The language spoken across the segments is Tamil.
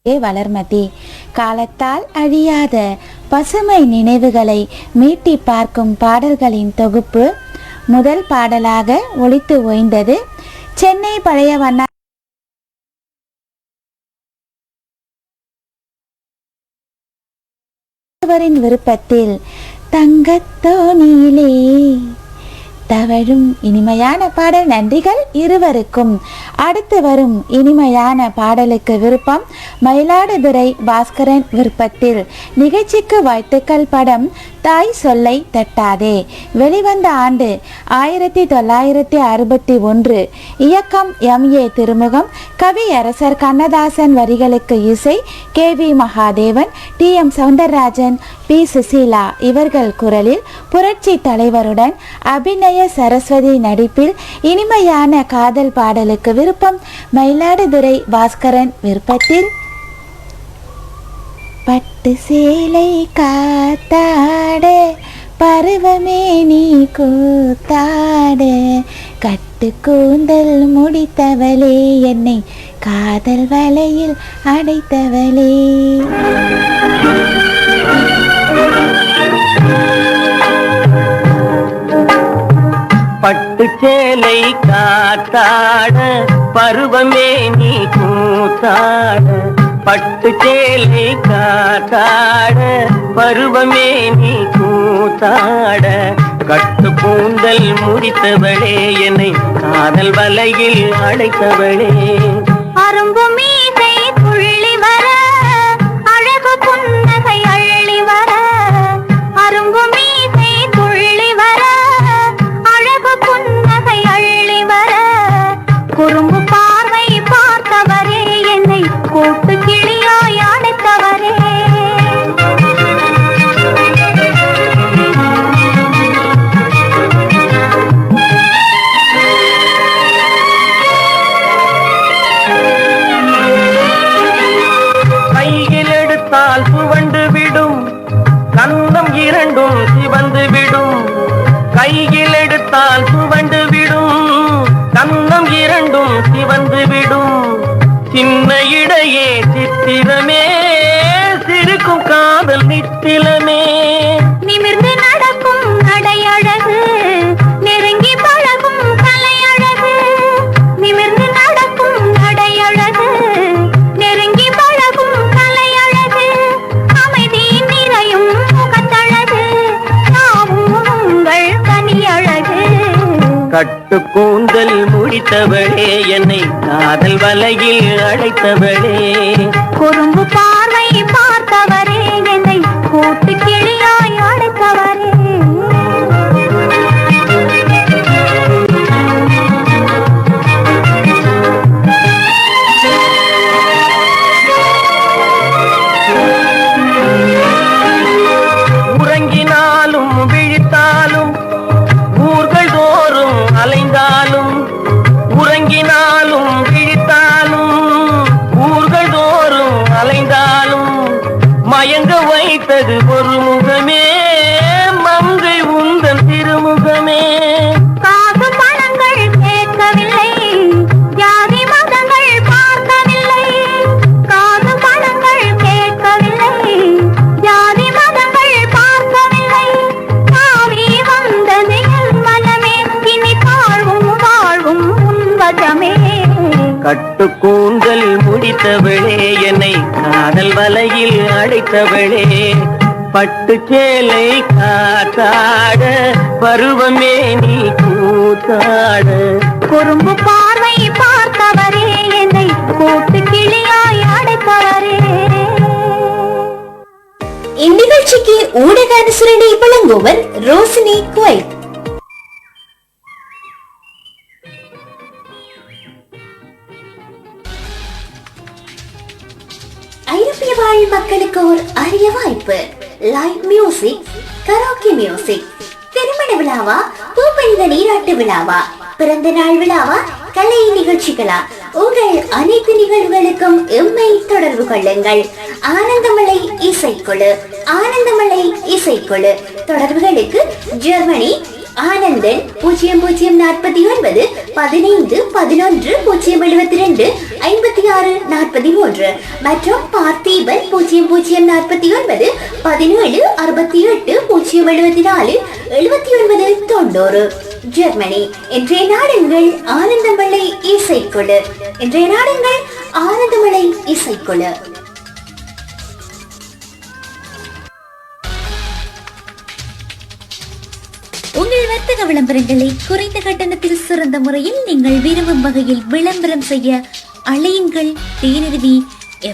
வளர்மதி. காலத்தால் அழியாத பசுமை நினைவுகளை மீட்டி பார்க்கும் பாடல்களின் தொகுப்பு முதல் பாடலாக ஒலித்து ஓய்ந்தது. சென்னை பழைய வண்ண விருப்பத்தில் தங்கத்தோணியிலே தவழும் இனிமையான பாடல். நன்றிகள் இருவருக்கும். அடுத்து வரும் இனிமையான பாடலுக்கு விருப்பம் மயிலாடுதுறை பாஸ்கரன் விருப்பத்தில் நிகழ்ச்சிக்கு வாழ்த்துக்கள். படம் தாய் சொல்லை தட்டாதே. வெளிவந்த ஆண்டு 1961. இயக்கம் MA திருமுகம். கவியரசர் கண்ணதாசன். வரிகளுக்கு இசை KV Mahadevan, TM Soundararajan, P Susheela இவர்கள் குரலில் புரட்சி தலைவருடன் அபிநய சரஸ்வதி நடிப்பில் இனிமையான காதல் பாடலுக்கு விருப்பம் மயிலாடுதுறை பாஸ்கரன் விருப்பத்தில் பட்டு சேலை காத்தாட பருவமே நீ கூத்தாட கட்டு கூந்தல் முடித்தவளே என்னை காதல் வலையில் அடைத்தவளே. பட்டு சேலை காத்தாட பருவமே நீ கூத்தாட பட்டு சேலை காத்தாட பருவமே நீ கூத்தாட கட்டு கூந்தல் முடித்தவளே என்னை காதல் வலையில் அடைத்தவளே. அரும்பு மீசை துள்ளி வர அழகு புன்னகை அள்ளி வர அரும்பு மீசை துள்ளி வர அழகு புன்னகை அள்ளி வர குறும்பு பார்வை பார்த்தவரே என்னை கூட்டு கிளியாய் அடைத்தவரே. கையில் எடுத்தால் சுவண்டு விடும் கன்னம் இரண்டும் சிவந்து விடும். கையில் எடுத்தால் சுவண்டு விடும் கன்னம் இரண்டும் சிவந்து விடும். சின்ன இடையே சித்திரமே சிரிக்கும் காதல் நித்திலமே. நிமிர்ந்து நடக்கும் நடையழகு நெருங்கி பழகும் கலையழகு. நிமிர்ந்து நடக்கும் நடையழகு நெருங்கி பழகும் கலையழகு. அமைதி நிறையும் முகத்தழகு நாவும் உங்கள் கனியழகு. கட்டு கூந்தல் முடித்தவளே என்னை காதல் வலையில் அழைத்தவளே. குறும்பு பார்வை பார்த்தவரே என்னை கூட்டு கிளியாய் அடைத்தவரே. உறங்கினாலும் விழித்தாலும் ஊர்கள் தோறும் அலைந்தாலும் உறங்கினாலும் விழித்தாலும் ஊர்கள் தோறும் அலைந்தாலும் மயங்க வைத்தது ஒரு முகமே மங்கை உந்தன் திருமுகமே. காசு பணங்கள் கேட்கவில்லை ஜாதி மதங்கள் பார்க்கவில்லை. காசு பணங்கள் கேட்கவில்லை ஜாதி மதங்கள் பார்க்கவில்லை. தாவி வந்தது என் மனமே இனி தாழ்வும் வாழ்வும் உன்வசமே. கட்டு கூந்தல் முடித்தவளே என்னை காதல் வலையில் அடைத்தவளே. பட்டு சேலை காத்தாட பருவமே நீ கூத்தாட. குறும்பு பார்வை பார்த்தவரே என்னை கூட்டு கிளியாய் அடைத்தவரே. இந்நிகழ்ச்சிக்கு ஊடக அனுசரணை வழங்குவர் ரோசினி குவைத். ஐரோப்பிய வாழ் மக்களுக்கு ஒரு அரிய வாய்ப்பு. Live music, karaoke music. திருமண விழாவா, பூப்பணித நீராட்டு விழாவா, பிறந்த நாள் விழாவா, கலை நிகழ்ச்சிகளா, உங்கள் அனைத்து நிகழ்வுகளுக்கும் எம்மை தொடர்பு கொள்ளுங்கள். ஆனந்தமலை இசைக்குழு. ஆனந்தமலை இசைக்குழு தொடர்புகளுக்கு ஜெர்மனி ஆனந்தன் 0049 15 11 072 56 43 மற்றும் பார்த்திபன் 0049 17 68 074 79 90. ஜெர்மனி. இன்றைய நாடுங்கள் ஆனந்தமலை இசைக்குழு. இன்றைய நாடுங்கள் ஆனந்தமலை இசைக்குழு. உங்கள் வர்த்தக விளம்பரங்களை குறைந்த கட்டணத்தில் சிறந்த முறையில் நீங்கள் விரும்பும் வகையில் விளம்பரம் செய்ய அழையுங்கள் தேனிருவி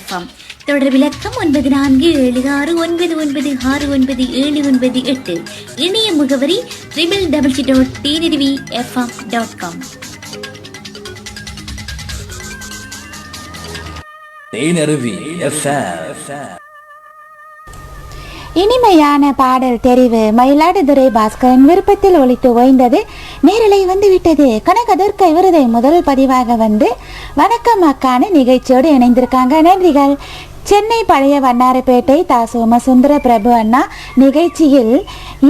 FM. தொடர் விளக்கம் 9476996978. இணைய முகவரி www.teenirvfm.com. தேனிருவி FM. இனிமையான பாடல் தெரிவு மயிலாடுதுறை பாஸ்கரன் விருப்பத்தில் ஒலித்து ஓய்ந்தது. நேரலை வந்துவிட்டது. கனகதுர்க்கை விருதை முதல் பதிவாக வந்து வணக்கம் அக்கான நிகழ்ச்சியோடு இணைந்திருக்காங்க. நன்றிகள். சென்னை பழைய வண்ணாரப்பேட்டை தா சோமசுந்தர பிரபு அண்ணா நிகழ்ச்சியில்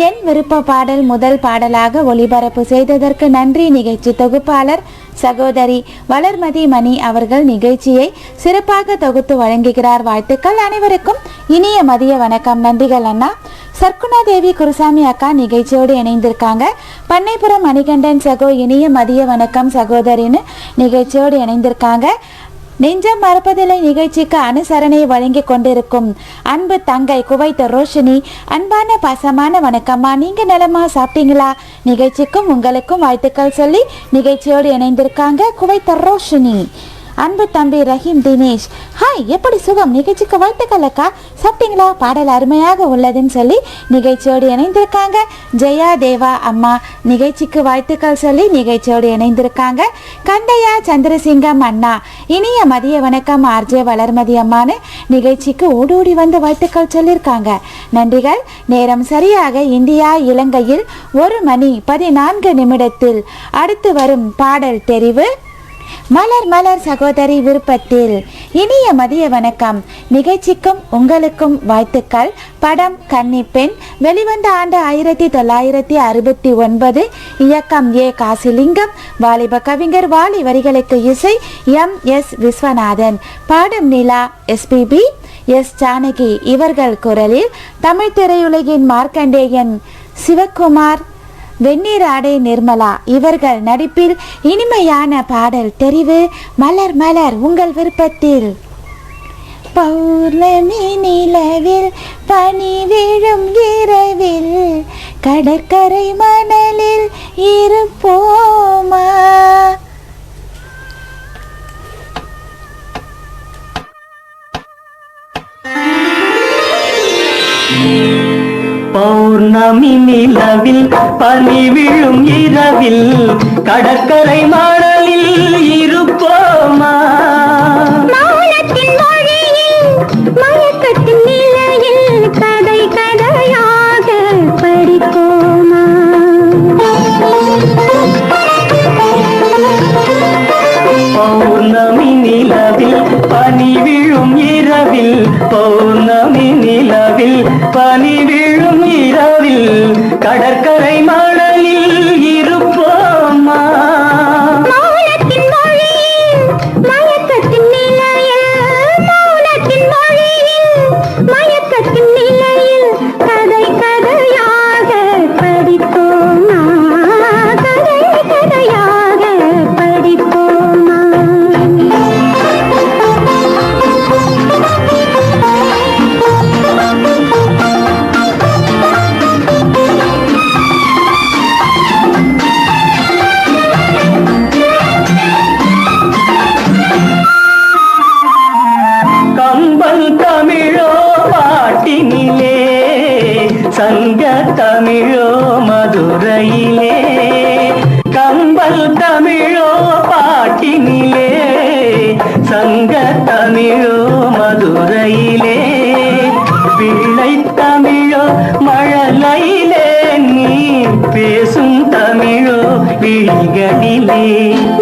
என் விருப்ப பாடல் முதல் பாடலாக ஒளிபரப்பு செய்ததற்கு நன்றி. நிகழ்ச்சி தொகுப்பாளர் சகோதரி வளர்மதி மணி அவர்கள் நிகழ்ச்சியை சிறப்பாக தொகுத்து வழங்குகிறார். வாழ்த்துக்கள். அனைவருக்கும் இனிய மதிய வணக்கம். நன்றிகள் அண்ணா. சர்க்குணா தேவி குருசாமி அக்கா நிகழ்ச்சியோடு இணைந்திருக்காங்க. பண்ணைப்புறம் மணிகண்டன் சகோ இனிய மதிய வணக்கம் சகோதரின்னு நிகழ்ச்சியோடு இணைந்திருக்காங்க. நெஞ்சம் மறப்பதில்லை நிகழ்ச்சிக்கு அனுசரணை வழங்கி கொண்டிருக்கும் அன்பு தங்கை குவைத் ரோஷினி. அன்பான பாசமான வணக்கம்மா. நீங்க நலமா? சாப்பிட்டீங்களா? நிகழ்ச்சிக்கும் உங்களுக்கும் வாழ்த்துக்கள் சொல்லி நிகழ்ச்சியோடு இணைந்திருக்காங்க குவைத் ரோஷினி. அன்பு தம்பி ரஹீம் தினேஷ். ஹாய், எப்படி சுகம்? நிகழ்ச்சிக்கு வாழ்த்துக்கள் அக்கா. சாப்பிட்டீங்களா? பாடல் அருமையாக உள்ளதுன்னு சொல்லி நிகழ்ச்சியோடு இணைந்திருக்காங்க. ஜெயா தேவா அம்மா நிகழ்ச்சிக்கு வாழ்த்துக்கள் சொல்லி நிகழ்ச்சியோடு இணைந்திருக்காங்க. கண்டையா சந்திரசிங்கம் அண்ணா இனிய மதிய வணக்கம் ஆர்ஜே வளர்மதி அம்மானு நிகழ்ச்சிக்கு ஓடோடி வந்து வாழ்த்துக்கள் சொல்லியிருக்காங்க. நன்றிகள். நேரம் சரியாக இந்தியா இலங்கையில் 1:14 அடுத்து வரும் பாடல் தெரிவு மலர் மலர் சகோதரி விருப்பத்தில் இனிய மதிய வணக்கம். நிகழ்ச்சிக்கும் உங்களுக்கும் வாழ்த்துக்கள். படம் கன்னிப்பெண். வெளிவந்த ஆண்டு 1969. இயக்கம் ஏ காசிலிங்கம். வாலிப கவிஞர் வாலி. வரிகளுக்கு இசை MS விஸ்வநாதன். பாடும் நிலா SPB S ஜானகி இவர்கள் குரலில் தமிழ் திரையுலகின் மார்க்கண்டேயன் சிவகுமார் வெந்நீர் ஆடை நிர்மலா இவர்கள் நடிப்பில் இனிமையான பாடல் தெரிவு மலர் மலர் உங்கள் விருப்பத்தில். பௌர்ணமி நிலவில் பனி விழும் இரவில் கடற்கரை மணலில் இருப்போமா. பௌர்ணமி நிலவில் பனி விழும் இரவில் கடற்கரை மணலில் இருப்போமா. மௌனத்தின் மொழியில் மயக்கத்தின் நிலையில் கதை கதையாக படிப்போமா. பௌர்ணமி நிலவில் பனி விழும் இரவில் பௌர்ணமி நிலவில் பனி விழும் இரவில் கடற்கரை மணலில் இருப்போமா. மௌனத்தின் மொழியில் மயக்கத்தின் நிலையில் மௌனத்தின் மொழியில் மயக்கத்தின் நிலையில் கதை கதையாக படிப்போமா. கதை கதையாக படிப்போமா. கம்பன் தமிழோ பாட்டினிலே சங்க தமிழோ மதுரையிலே. கம்பல் தமிழோ பாட்டினிலே சங்க தமிழோ மதுரையிலே. பிள்ளை தமிழோ மழலையிலே நீ பேசும் தமிழோ விழிகளிலே.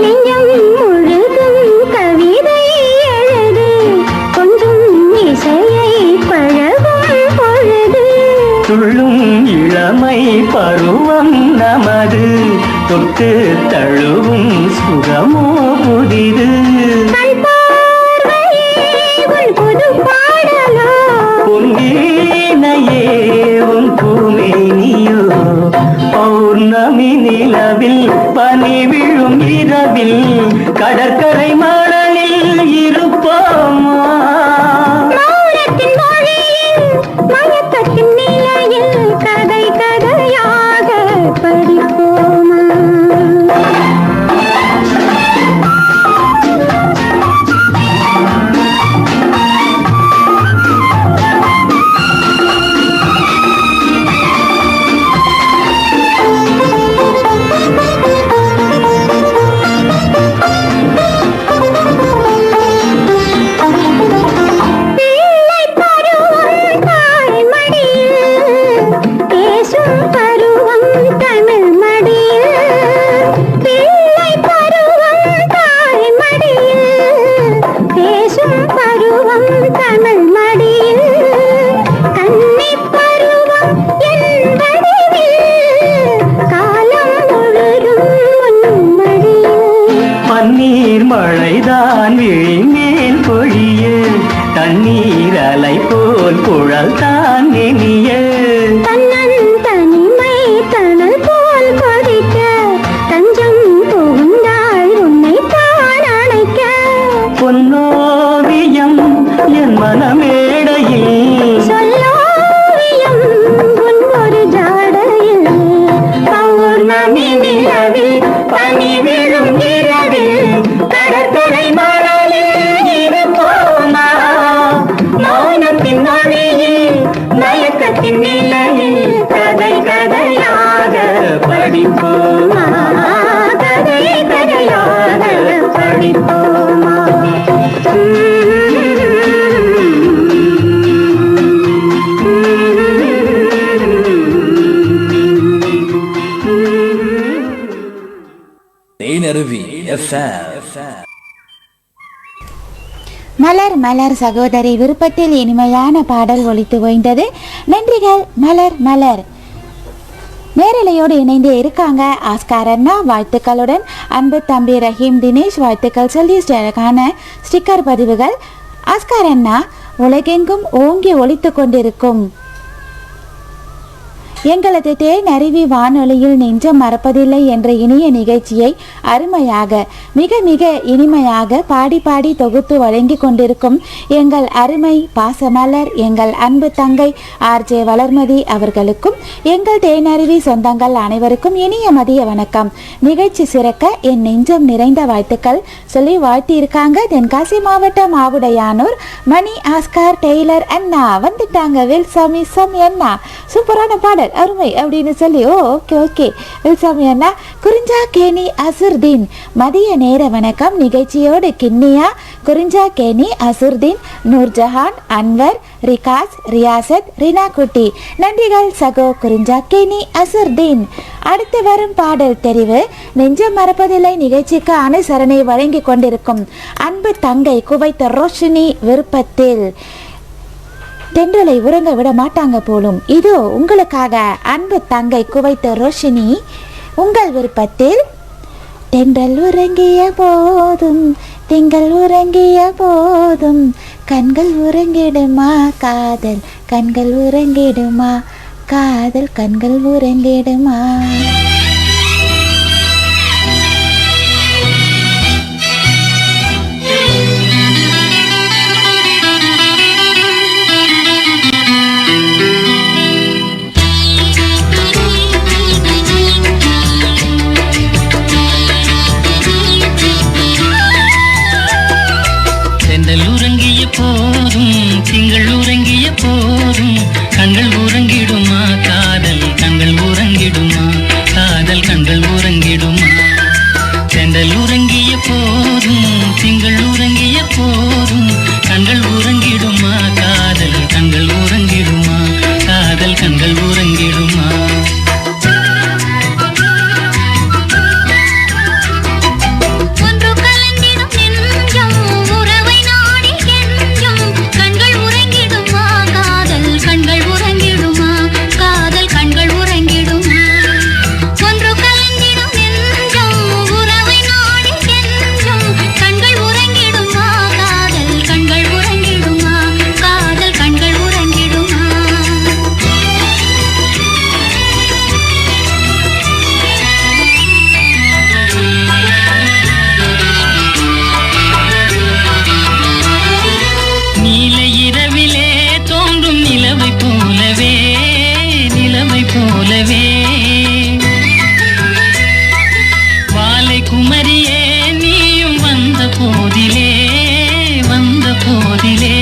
நெஞ்சம் முழுதும் கவிதை எழுது கொஞ்சம் இசையை பழகும் பொழுது துள்ளும் இளமை இளமை பருவம் நமது தொட்டு தழுவும் சுகமோ புதிது பொன்னீனையே உன் பூமேனியோ பௌர்ணமி நிலவில் பனி விழும் இரவில் கடற்கரை மணலில் இருப்போமா கதை கதையாக படிப்போமா மழைதான் விழிமேல் பொழிய தண்ணீர் அலை போல் குழல் தான் நெனிய தனிமை தனல் போல் கொதிக்க தஞ்சம் புகுந்தாள் உன்னை தான் அணைக்க பொன்னோவியம் என் மனமேடையில் சொல்லோவியம் உன் ஒரு ஜாடையில் பௌர்ணமி நிலவில் பனி விழும் இரவில் கடற்கரை மணலில் இருப்போமா மௌனத்தின் மொழியில் மயக்கத்தின் நிலையில் கதை கதையாக படிப்போமா கதை கதையாக படிப்போமா தேனருவி FM. மலர் மலர் சகோதரி விருப்பத்தில் இனிமையான பாடல் ஒலித்து ஓய்ந்தது. நன்றிகள் மலர் மலர். நேரலையோடு இணைந்து இருக்காங்க ஆஸ்கார் அண்ணா வாழ்த்துக்களுடன். அன்பு தம்பி ரஹீம் தினேஷ் வாழ்த்துக்கள் சொல்லி அழகான ஸ்டிக்கர் பதிவுகள். ஆஸ்கார் அண்ணா, உலகெங்கும் ஓங்கி ஒலித்து கொண்டிருக்கும் எங்களது தேன் அருவி வானொலியில் நெஞ்சம் மறப்பதில்லை என்ற இனிய நிகழ்ச்சியை அருமையாக மிக மிக இனிமையாக பாடி பாடி தொகுத்து வழங்கி கொண்டிருக்கும் எங்கள் அருமை பாசமலர் எங்கள் அன்பு தங்கை ஆர்ஜே வளர்மதி அவர்களுக்கும் எங்கள் தேனருவி சொந்தங்கள் அனைவருக்கும் இனிய மதிய வணக்கம். நிகழ்ச்சி சிறக்க என் நெஞ்சம் நிறைந்த வாழ்த்துக்கள் சொல்லி வாழ்த்தியிருக்காங்க தென்காசி மாவட்டம் ஆவுடையானூர் மணி ஆஸ்கார் டெய்லர் அண்ணா வந்துட்டாங்க. வெல்சாமி சாமி அண்ணா சூப்பரான பாடல் அருமை அப்படின்னு சொல்லி ஓகே ஓகே வெல்சாமி அண்ணா. குறிஞ்சா கேணி அசுர்தீன் மதிய நேர வணக்கம். நிகழ்ச்சியோடு கிண்ணியா குறிஞ்சா கேணி அசுர்தீன் நூர்ஜஹான் அன்வர் ரிகாஸ் ரியாசத் ரினா குட்டி நன்றிகள் சகோ குறிஞ்சா கேணி அசுர்தீன். அடுத்து வரும் பாடல் தெரிவு நெஞ்சம் மறப்பதில்லை நிகழ்ச்சிக்கு அனுசரணை வழங்கி கொண்டிருக்கும் அன்பு தங்கை குவைத்த ரோஷினி விருப்பத்தில் தென்றலை உறங்க விட மாட்டாங்க போலும். இதோ உங்களுக்காக அன்பு தங்கை குவைத்த ரோஷினி உங்கள் விருப்பத்தில் தென்றல் உறங்கிய போதும் திங்கள் உறங்கிய போதும் கண்கள் உறங்கிடுமா காதல் கண்கள் உறங்கிடுமா காதல் கண்கள் உறங்கிடுமா. போதும் திங்கள் உறங்கிய போதும் கண்கள் உறங்கிடுமா காதல் கண்கள் உறங்கிடுமா காதல் கண்கள் உறங்கிடுமா. செந்தல் உறங்கிய போதும் திங்கள் உறங்கிய போதும் கண்கள் உறங்கிடுமா காதல் கண்கள் உறங்கிடுமா காதல் கண்கள் உறங்கிடுமா. கண்கள் உறங்கிடுமா போதிலே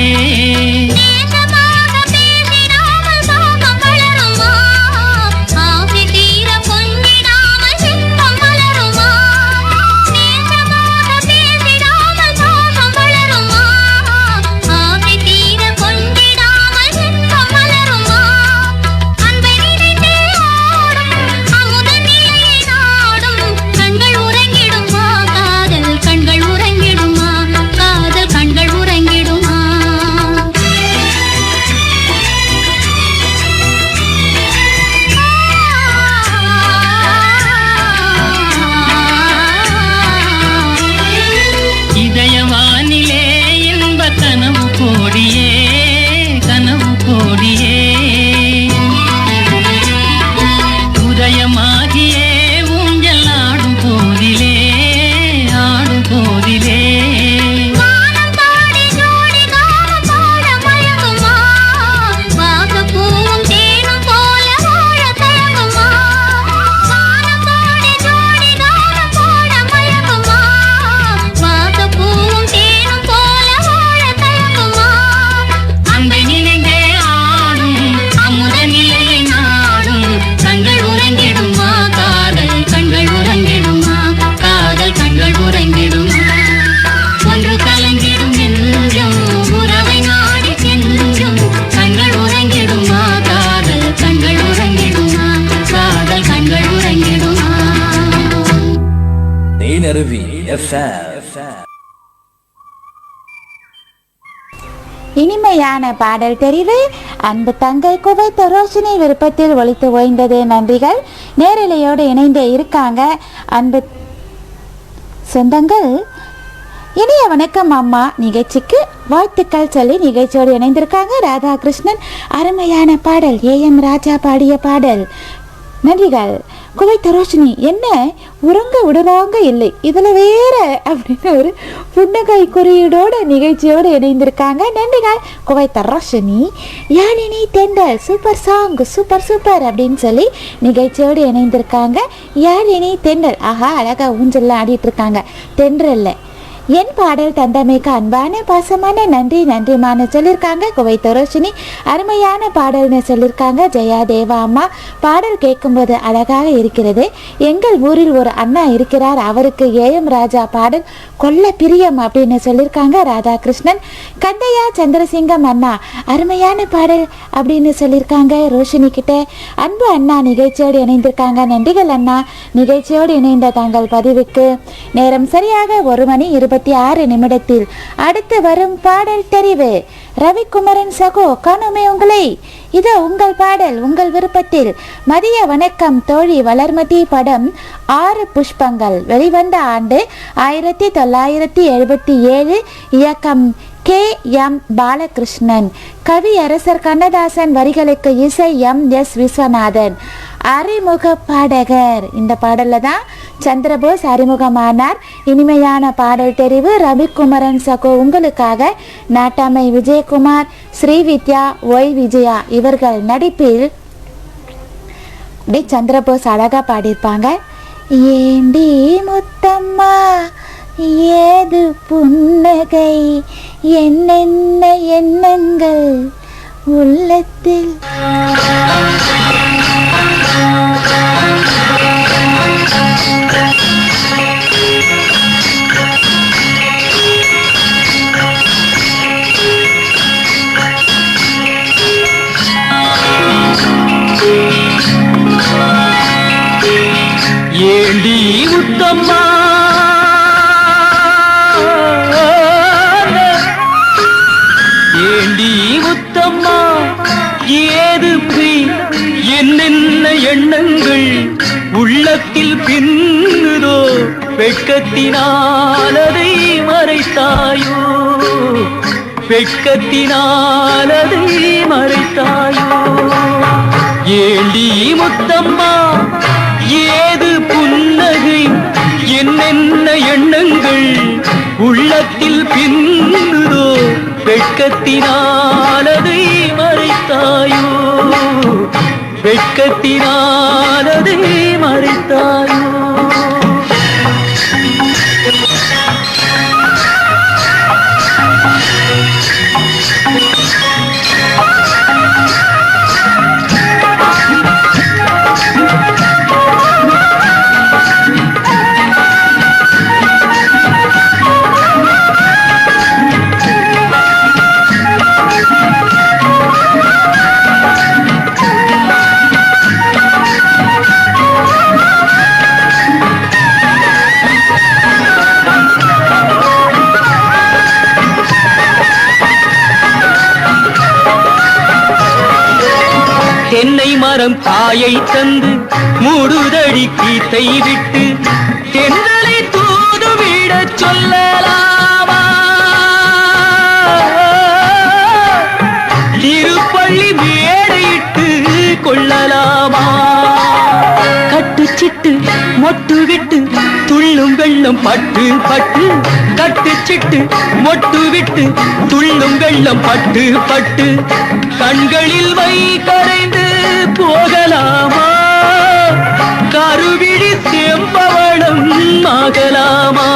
இனிமையான பாடல் தெரிவு அன்பு தங்கை குவைத்த ரோஷினி விருப்பத்தில் ஒலித்து ஓய்ந்தது. நன்றிகள். நேரலையோடு இணைந்து இருக்காங்க அன்பு சொந்தங்கள். இனிய வணக்கம் அம்மா நிகழ்ச்சிக்கு வாழ்த்துக்கள் சொல்லி நிகழ்ச்சியோடு இணைந்திருக்காங்க ராதாகிருஷ்ணன். அருமையான பாடல், AM ராஜா பாடிய பாடல். நன்றிகள். குவைத்த ரோஷினி என்ன உறங்க விடுறாங்க இல்லை இதில் வேற அப்படின்னு ஒரு புன்னகை குறியீடோட நிகழ்ச்சியோடு இணைந்திருக்காங்க. நன்றிகள் குவைத்த ரோஷினி. யாழினி தெண்டல் சூப்பர் சாங், சூப்பர் சூப்பர் அப்படின்னு சொல்லி நிகழ்ச்சியோடு இணைந்திருக்காங்க. யாழினி தெண்டல், ஆஹா அழகா ஊஞ்சல்லாம் ஆடிட்டு இருக்காங்க. தென்றல்ல என் பாடல் தந்தமைக்கு அன்பான பாசமான நன்றி நன்றிமான்னு சொல்லியிருக்காங்க குவைத்த ரோஷினி. அருமையான பாடல்னு சொல்லியிருக்காங்க ஜெயா தேவா அம்மா. பாடல் கேட்கும்போது அழகாக இருக்கிறது. எங்கள் ஊரில் ஒரு அண்ணா இருக்கிறார், அவருக்கு AM ராஜா பாடல் கொல்ல பிரியம் அப்படின்னு சொல்லியிருக்காங்க ராதாகிருஷ்ணன். கந்தையா சந்திரசிங்கம் அண்ணா அருமையான பாடல் அப்படின்னு சொல்லியிருக்காங்க ரோஷினி கிட்ட. அன்பு அண்ணா நிகழ்ச்சியோடு இணைந்திருக்காங்க. நன்றிகள் அண்ணா நிகழ்ச்சியோடு இணைந்த தங்கள் பதிவுக்கு. நேரம் சரியாக 1:26 அடுத்து வரும் பாடல் தெரிவு ரவிக்குமரன் சகோ காணுமே உங்களை. இது உங்கள் பாடல் உங்கள் விருப்பத்தில். மதிய வணக்கம் தோழி வளர்மதி படம் 6 புஷ்பங்கள் வெளிவந்த ஆண்டு 1977. இயக்கம் KM பாலகிருஷ்ணன். கவி அரசர் கண்ணதாசன். வரிகளுக்கு இசை MS விஸ்வநாதன். அறிமுக பாடகர் இந்த பாடல்ல தான் சந்திரபோஸ் அறிமுகமானார். இனிமையான பாடல் தெரிவு ரவிக்குமரன் சகோ உங்களுக்காக. நாட்டாமை விஜயகுமார், ஸ்ரீவித்யா, ஒய் விஜயா இவர்கள் நடிப்பில் சந்திரபோஸ் அழகா பாடியிருப்பாங்க. ஏண்டி முத்தம்மா ஏது புன்னகை, என்னென்ன எண்ணங்கள் உள்ளத்தில். ஏண்டி முத்தம்மா ஏண்டி முத்தம்மா ஏது என்னென்ன எண்ணங்கள் உள்ளத்தில் பின்னுதோ, வெட்கத்தினாலதை மறைத்தாயோ, வெட்கத்தினாலதை மறைத்தாயோ. ஏண்டி முத்தம்மா ஏது புன்னகை, என்னென்ன எண்ணங்கள் உள்ளத்தில் பின்னுதோ, வெட்கத்தினாலதை மறைத்தாயோ, வெட்கத்தினாலதை மறைத்தாயோ. வரம் தாயை தந்து மூடுதடி கீத்தை விட்டு தென்றலை தூதுவிட சொல்லலாமா? திருப்பள்ளி மேடையிட்டு கொள்ளலாமா? கட்டுச்சிட்டு மொட்டு விட்டு துள்ளும் வெள்ளம் பட்டு பட்டு, கட்டுச்சிட்டு மொட்டு விட்டு துள்ளும் வெள்ளம் பட்டு பட்டு, கண்களில் வை கரைந்து போகலாமா? கருவிழி செம்பவளம் ஆகலாமா?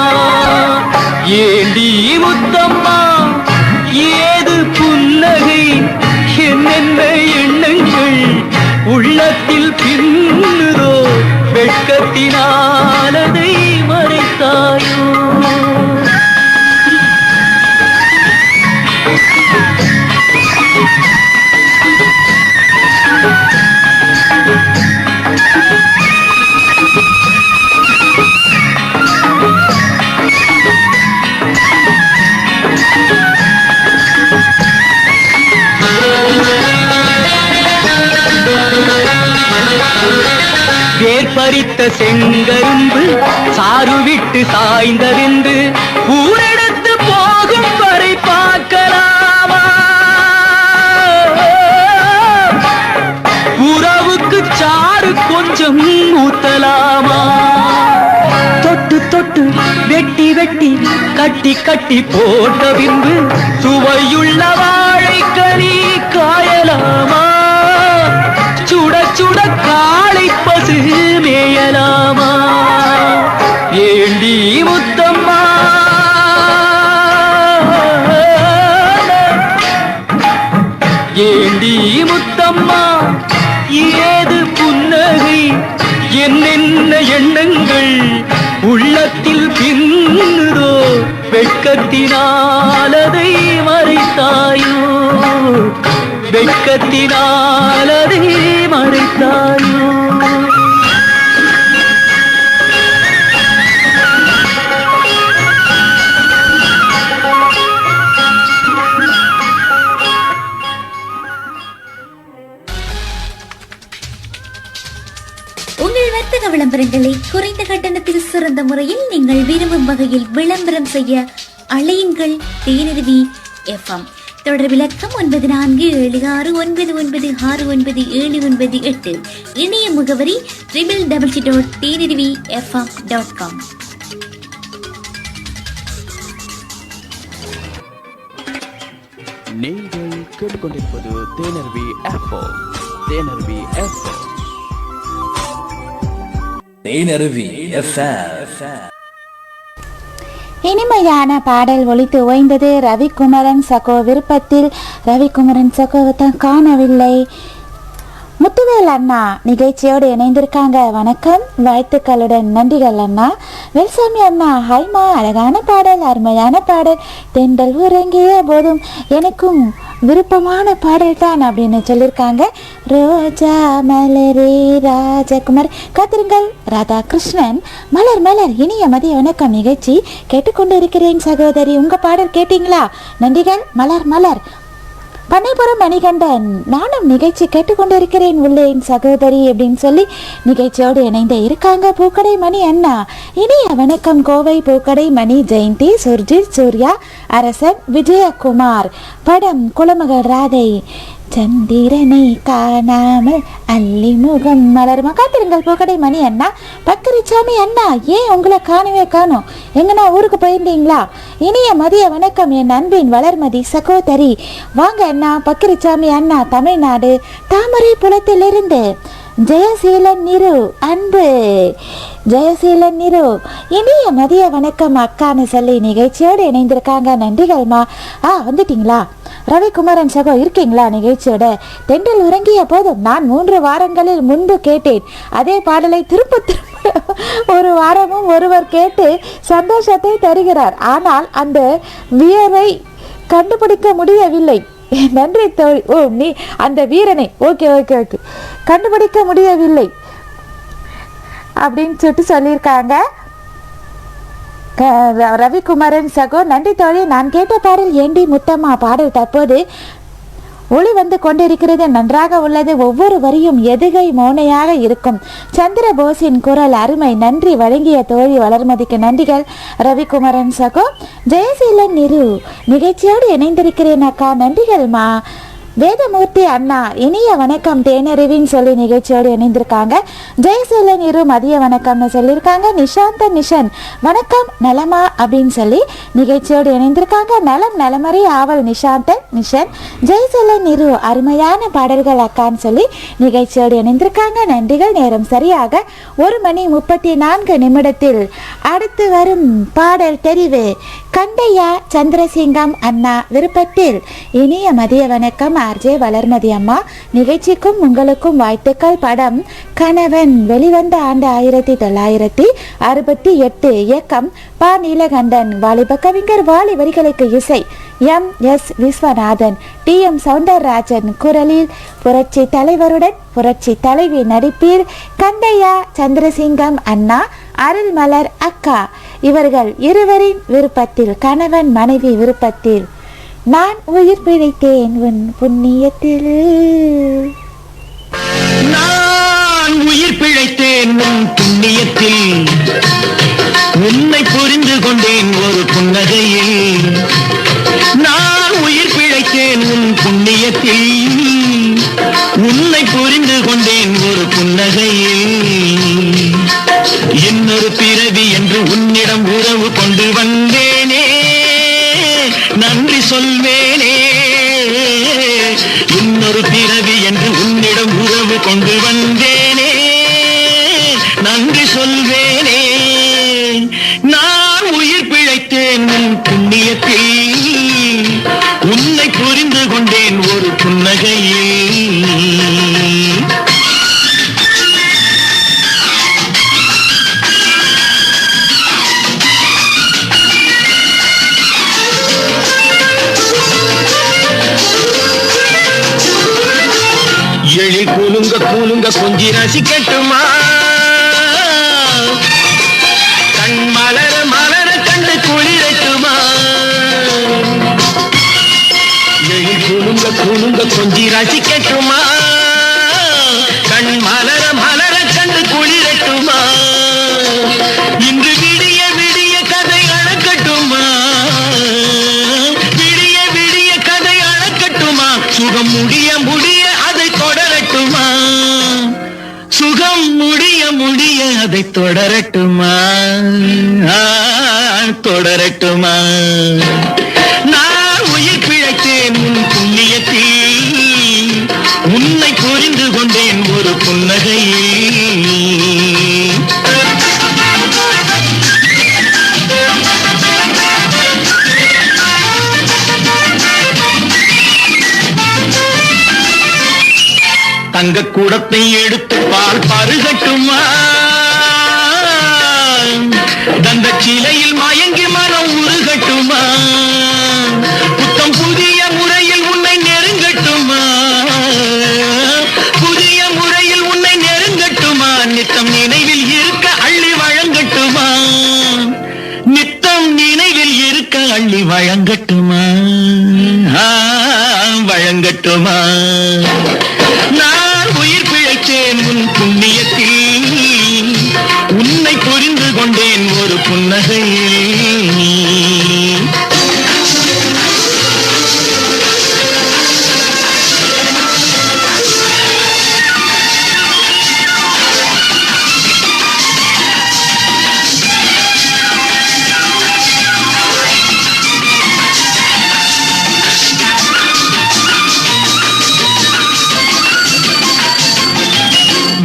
ஏண்டி முத்தம்மா ஏது புன்னகை, என்னென்ன எண்ணங்கள் உள்ளத்தில் பின்னுதோ, வெட்கத்தினாலதை மறைத்தாயோ? வேர்பறித்த செங்கரும்பு சாறு விட்டு சாய்ந்தறிந்து ஊரெடுத்து போகும் வரை பார்க்கலாமா? உறவுக்கு சாறு கொஞ்சம் ஊத்தலாமா? தொட்டு தொட்டு வெட்டி வெட்டி கட்டி கட்டி போட்ட பின்பு சுவையுள்ள வாழைக்கனி காயலாமா? சுட சுட காளை பசு மேயலாமா? ஏண்டி முத்தம்மா ஏண்டி முத்தம்மா ஏது புன்னகை, என்னென்ன எண்ணங்கள் உள்ளத்தில் பின்னுதோ, வெட்கத்தினாலதை மறைத்தாயோ? வெட்கத்தினாலதை மறைத்தாயோ? உங்கள் வர்த்தக விளம்பரங்களை குறைந்த கட்டணத்தில் சிறந்த முறையில் நீங்கள் விரும்பும் வகையில் விளம்பரம் செய்ய அழையுங்கள் தேனருவி எஃப்எம். தொடர் விளக்கம் 9476996978. இணைய முகவரி www.tnrvfm.com. நீங்கள் கேட்டுக்கொண்டிருப்பது தேனருவி எஃப்எம். தேனருவி எஃப்எம். தேனருவி எஃப்எம். இனிமையான பாடல் ஒலித்து ஓய்ந்தது. ரவிக்குமரன் சகோ விருப்பத்தில். ரவிக்குமரன் சகோவை தான் காணவில்லை. முத்துவேல் அண்ணா நிகழ்ச்சியோடு இணைந்திருக்காங்க. வணக்கம், வாழ்த்துக்களுடன் நன்றிகள் அண்ணா. வெல்சாமி அண்ணா ஹைமா, அழகான பாடல், அருமையான பாடல், தென்றல் உறங்கிய போதும் எனக்கும் விருப்பமான பாடல் தான் அப்படின்னு சொல்லியிருக்காங்க. ரோஜா மலரே ராஜகுமார் காத்திருங்கள். ராதாகிருஷ்ணன் மலர் மலர் இனிய மதிய வணக்கம் நிகழ்ச்சி கேட்டுக்கொண்டு இருக்கிறேன் சகோதரி. உங்க பாடல் கேட்டீங்களா? நன்றிகள். மலர் மலர். பண்ணைபுரம் மணிகண்டன், நானும் நிகழ்ச்சி கேட்டுக்கொண்டிருக்கிறேன் உள்ளேன் சகோதரி அப்படின்னு சொல்லி நிகழ்ச்சியோடு இணைந்து இருக்காங்க. பூக்கடை மணி அண்ணா இனிய வணக்கம். கோவை பூக்கடை மணி ஜெயந்தி, சுர்ஜித், சூர்யா, அரசன், விஜயகுமார். படம் குலமகள் ராதை. சந்திரனை காணாமல் அள்ளி முகம் மலருமா. காத்திருங்கள் பூக்கடை மணி அண்ணா. பக்கரிச்சாமி அண்ணா, ஏன் உங்களை காணவே காணோம்? எங்கன்னா ஊருக்கு போயிருந்தீங்களா? இனிய மதிய வணக்கம் என் அன்பின் வளர்மதி சகோதரி. வாங்க அண்ணா. பக்கரிச்சாமி அண்ணா தமிழ்நாடு தாமரை புலத்திலிருந்து. ஜெயசீலன் நிரு அன்பு ஜெயசீலன் நிரு இனிய மதிய வணக்கம் அக்கான்னு சொல்லி நிகழ்ச்சியோடு இணைந்திருக்காங்க. நன்றிகள்மா. வந்துட்டீங்களா? ரவிக்குமரன் சகோ இருக்கீங்களா நிகழ்ச்சியோட? தென்றல் உறங்கிய போதும் நான் 3 வாரங்களில் முன்பு கேட்டேன் அதே பாடலை திரும்ப ஒரு வாரமும் ஒருவர் கேட்டு சந்தோஷத்தை தருகிறார். ஆனால் அந்த வியரை கண்டுபிடிக்க முடியவில்லை. நன்றி தோழி. நீ அந்த வீரனை ஓகே ஓகே ஓகே கண்டுபிடிக்க முடியவில்லை அப்படின்னு சொல்லியிருக்காங்க ரவிக்குமரன் சகோ. நன்றி தோழி. நான் கேட்ட பாடல் ஏண்டி முத்தம்மா பாடல் தற்போது ஒளி வந்து கொண்டிருக்கிறது, நன்றாக உள்ளது. ஒவ்வொரு வரியும் எதுகை மோனையாக இருக்கும். சந்திரபோஸின் குரல் அருமை. நன்றி. வழங்கிய தோழி வளர்மதிக்கு நன்றிகள். ரவிக்குமரன் சகோ. ஜெயசீலன் நிரு நிகழ்ச்சியோடு இணைந்திருக்கிறேன் அக்கா, நன்றிகள்மா. வேதமூர்த்தி அண்ணா இனிய வணக்கம் தேனறிவின்னு சொல்லி நிகழ்ச்சியோடு இணைந்திருக்காங்க. ஜெயசீலன் இரு மதிய வணக்கம்னு சொல்லியிருக்காங்க. நிஷாந்த நிஷன் வணக்கம் நலமா அப்படின்னு சொல்லி நிகழ்ச்சியோடு இணைந்திருக்காங்க. நலம் நலமறி ஆவல் நிஷாந்தன் நிஷன். ஜெயசீலன் இரு அருமையான பாடல்கள் அக்கான்னு சொல்லி நிகழ்ச்சியோடு இணைந்திருக்காங்க. நன்றிகள். நேரம் சரியாக 1:34 அடுத்து வரும் பாடல் தெரிவு கண்டையா சந்திரசிங்கம் அண்ணா விருப்பத்தில். இனிய மதிய வணக்கம் ஆர்ஜே வளர்மதி அம்மா. நிகழ்ச்சிக்கும் உங்களுக்கும் வாழ்த்துக்கள். படம் கணவன். வெளிவந்த ஆண்டு 1968. இயக்கம் பா நீலகண்டன். வாலிப கவிஞர் வாலி. வரிகளுக்கு இசை MS விஸ்வநாதன். TM சௌந்தரராஜன் குரலில் புரட்சி தலைவருடன் புரட்சி தலைவி நடிப்பில் கண்டையா சந்திரசிங்கம் அண்ணா அருள்மலர் அக்கா இவர்கள் இருவரின் விருப்பத்தில், கணவன் மனைவி விருப்பத்தில் நான் உயிர் பிழைத்தேன் உன் புண்ணியத்தில். நான் உயிர் பிழைத்தேன் உன் புண்ணியத்தில், உன்னை புரிந்து கொண்டேன் ஒரு புன்னகையில். நான் உயிர் பிழைத்தேன் உன் புண்ணியத்தில், உன்னை புரிந்து கொண்டேன் ஒரு புன்னகையில். இன்னொரு பிறவி என்று உன்னிடம் உறவு கொண்டு வந்தேனே, நன்றி சொல்வேனே. இன்னொரு பிறவி என்று உன்னிடம் உறவு கொண்டு வந்தேனே, நன்றி சொல்வேனே. நான் உயிர் பிழைத்தேன் உன் புண்ணியத்தில், உன்னை புரிந்து கொண்டேன் ஒரு புன்னகையில். எழி கூலுங்க கூலுங்க கொஞ்சி ரசிக்கட்டுமா, கண் மலர மலர கண்டு குளிரட்டுமா. எழி கூலுங்க கூலுங்க கொஞ்சி ரசிக்கட்டுமா, கண் மலர மலர கண்டு குளிரட்டுமா. இன்று விடிய விடிய கதை அளக்கட்டுமா, விடிய விடிய கதை அளக்கட்டுமா. சுகம் முடிய முடிய அதை தொடரட்டுமா, சுகம் முடிய முடிய அதை தொடரட்டுமா, தொடரட்டுமா. நான் உயிர் பிழைத்தேன் உன் புண்ணியத்தில், உன்னை புரிந்து கொண்டேன் ஒரு புன்னகையில். தங்க கூடத்தை எடுத்து பால் பருகட்டுமா, தந்த சிலையில் மயங்கி மனம் உருகட்டுமா. புத்தம் புதிய முறையில் உன்னை நெருங்கட்டுமா, புதிய முறையில் உன்னை நெருங்கட்டுமா. நித்தம் நினைவில் இருக்க அள்ளி வழங்கட்டுமா, நித்தம் நினைவில் இருக்க அள்ளி வழங்கட்டுமா, வழங்கட்டுமா. நான் உயிர் பிழைத்தேன் உன் புண்ணியத்தில், உன்னை புரிந்து கொண்டேன் ஒரு புன்னகையில்.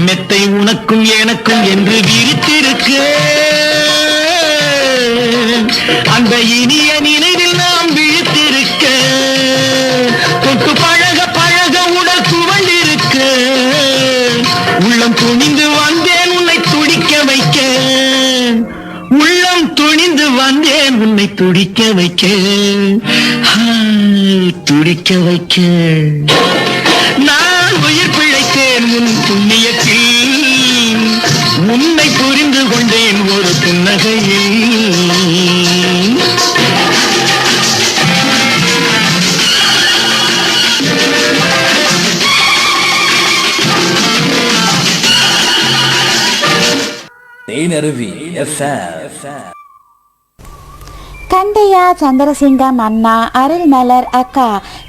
மெத்தை உனக்கும் எனக்கும் என்று விரித்திருக்க, அந்த இனிய நினைவில் நாம் விழித்திருக்க. தொட்டு பழக பழக உடல் துவண்டிருக்க, உள்ளம் துணிந்து வந்தேன் உன்னை துடிக்க வைக்க, உள்ளம் துணிந்து வந்தேன் உன்னை துடிக்க வைக்க, துடிக்க வைக்க. நான் உயிர் பிழைத்தேன் உன் புண்ணியத்தில், உன்னை புரிந்து கொண்டேன் ஒரு புன்னகையில். தேனருவி FM. கண்டையா சந்திரசிங்கம் அண்ணா அருள்மலர் அக்கா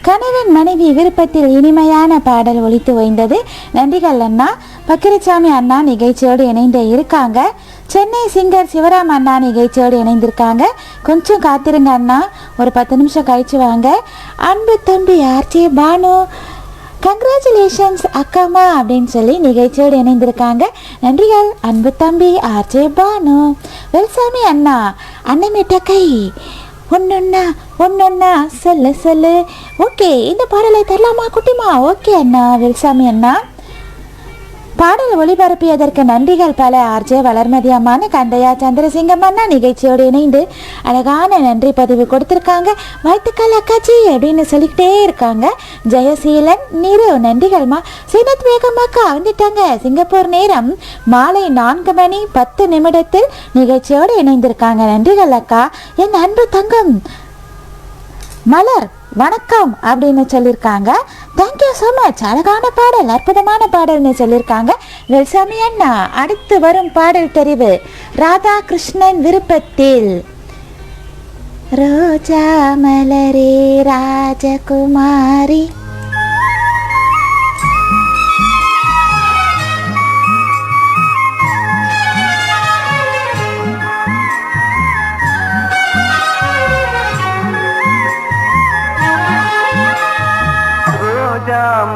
கணவன் மனைவி விருப்பத்தில் இனிமையான பாடல் ஒலித்து ஓய்ந்தது. நன்றிகள் அண்ணா. பக்கிரசாமி அண்ணா நிகழ்ச்சியோடு இணைந்து இருக்காங்க. சென்னை சிங்கர் சிவராம் அண்ணா நிகழ்ச்சியோடு இணைந்திருக்காங்க. கொஞ்சம் காத்திருங்க அண்ணா, ஒரு 10 நிமிஷம் கழிச்சு வாங்க. அன்பு தம்பி ஆர்ஜே பானு கங்க்ராச்சுலேஷன்ஸ் அக்காமா அப்படின்னு சொல்லி நிகழ்ச்சியோடு இணைந்திருக்காங்க. நன்றிகள் அன்பு தம்பி ஆர்ஜே பானு. வெல்சாமி அண்ணா அண்ணமிட்ட கை ஒன்னொன்னா ஒன்னொன்னா சொல்லு சொல்லு. ஓகே, இந்த பாடலை தரலாமா குட்டிமா? ஓகே அண்ணா. வெல்சாமி அண்ணா பாடல் ஒளிபரப்பியதற்கு நன்றிகள் பல. ஆர்ஜே வளர்மதி அம்மானு கண்டையா சந்திரசிங்கம் அண்ணா நிகழ்ச்சியோடு இணைந்து அழகான நன்றி பதிவு கொடுத்துருக்காங்க. வாழ்த்துக்கள் அக்காச்சி அப்படின்னு சொல்லிக்கிட்டே இருக்காங்க. ஜெயசீலன் நிறு நன்றிகள்மா. சீனத் வேகம் அக்கா வந்துட்டாங்க. சிங்கப்பூர் நேரம் மாலை 4 மணி 10 நிமிடத்தில் நிகழ்ச்சியோடு இணைந்திருக்காங்க. நன்றிகள் அக்கா. என் அன்பு தங்கம் மலர் வணக்கம் அப்படின்னு சொல்லியிருக்காங்க. Thank you so much. அழகான பாடல், அற்புதமான பாடல்னு சொல்லியிருக்காங்க வெல்சாமி அண்ணா. அடுத்து வரும் பாடல் தெரிவு ராதாகிருஷ்ணன் விருப்பத்தில் ரோஜா மலரே ராஜகுமாரி.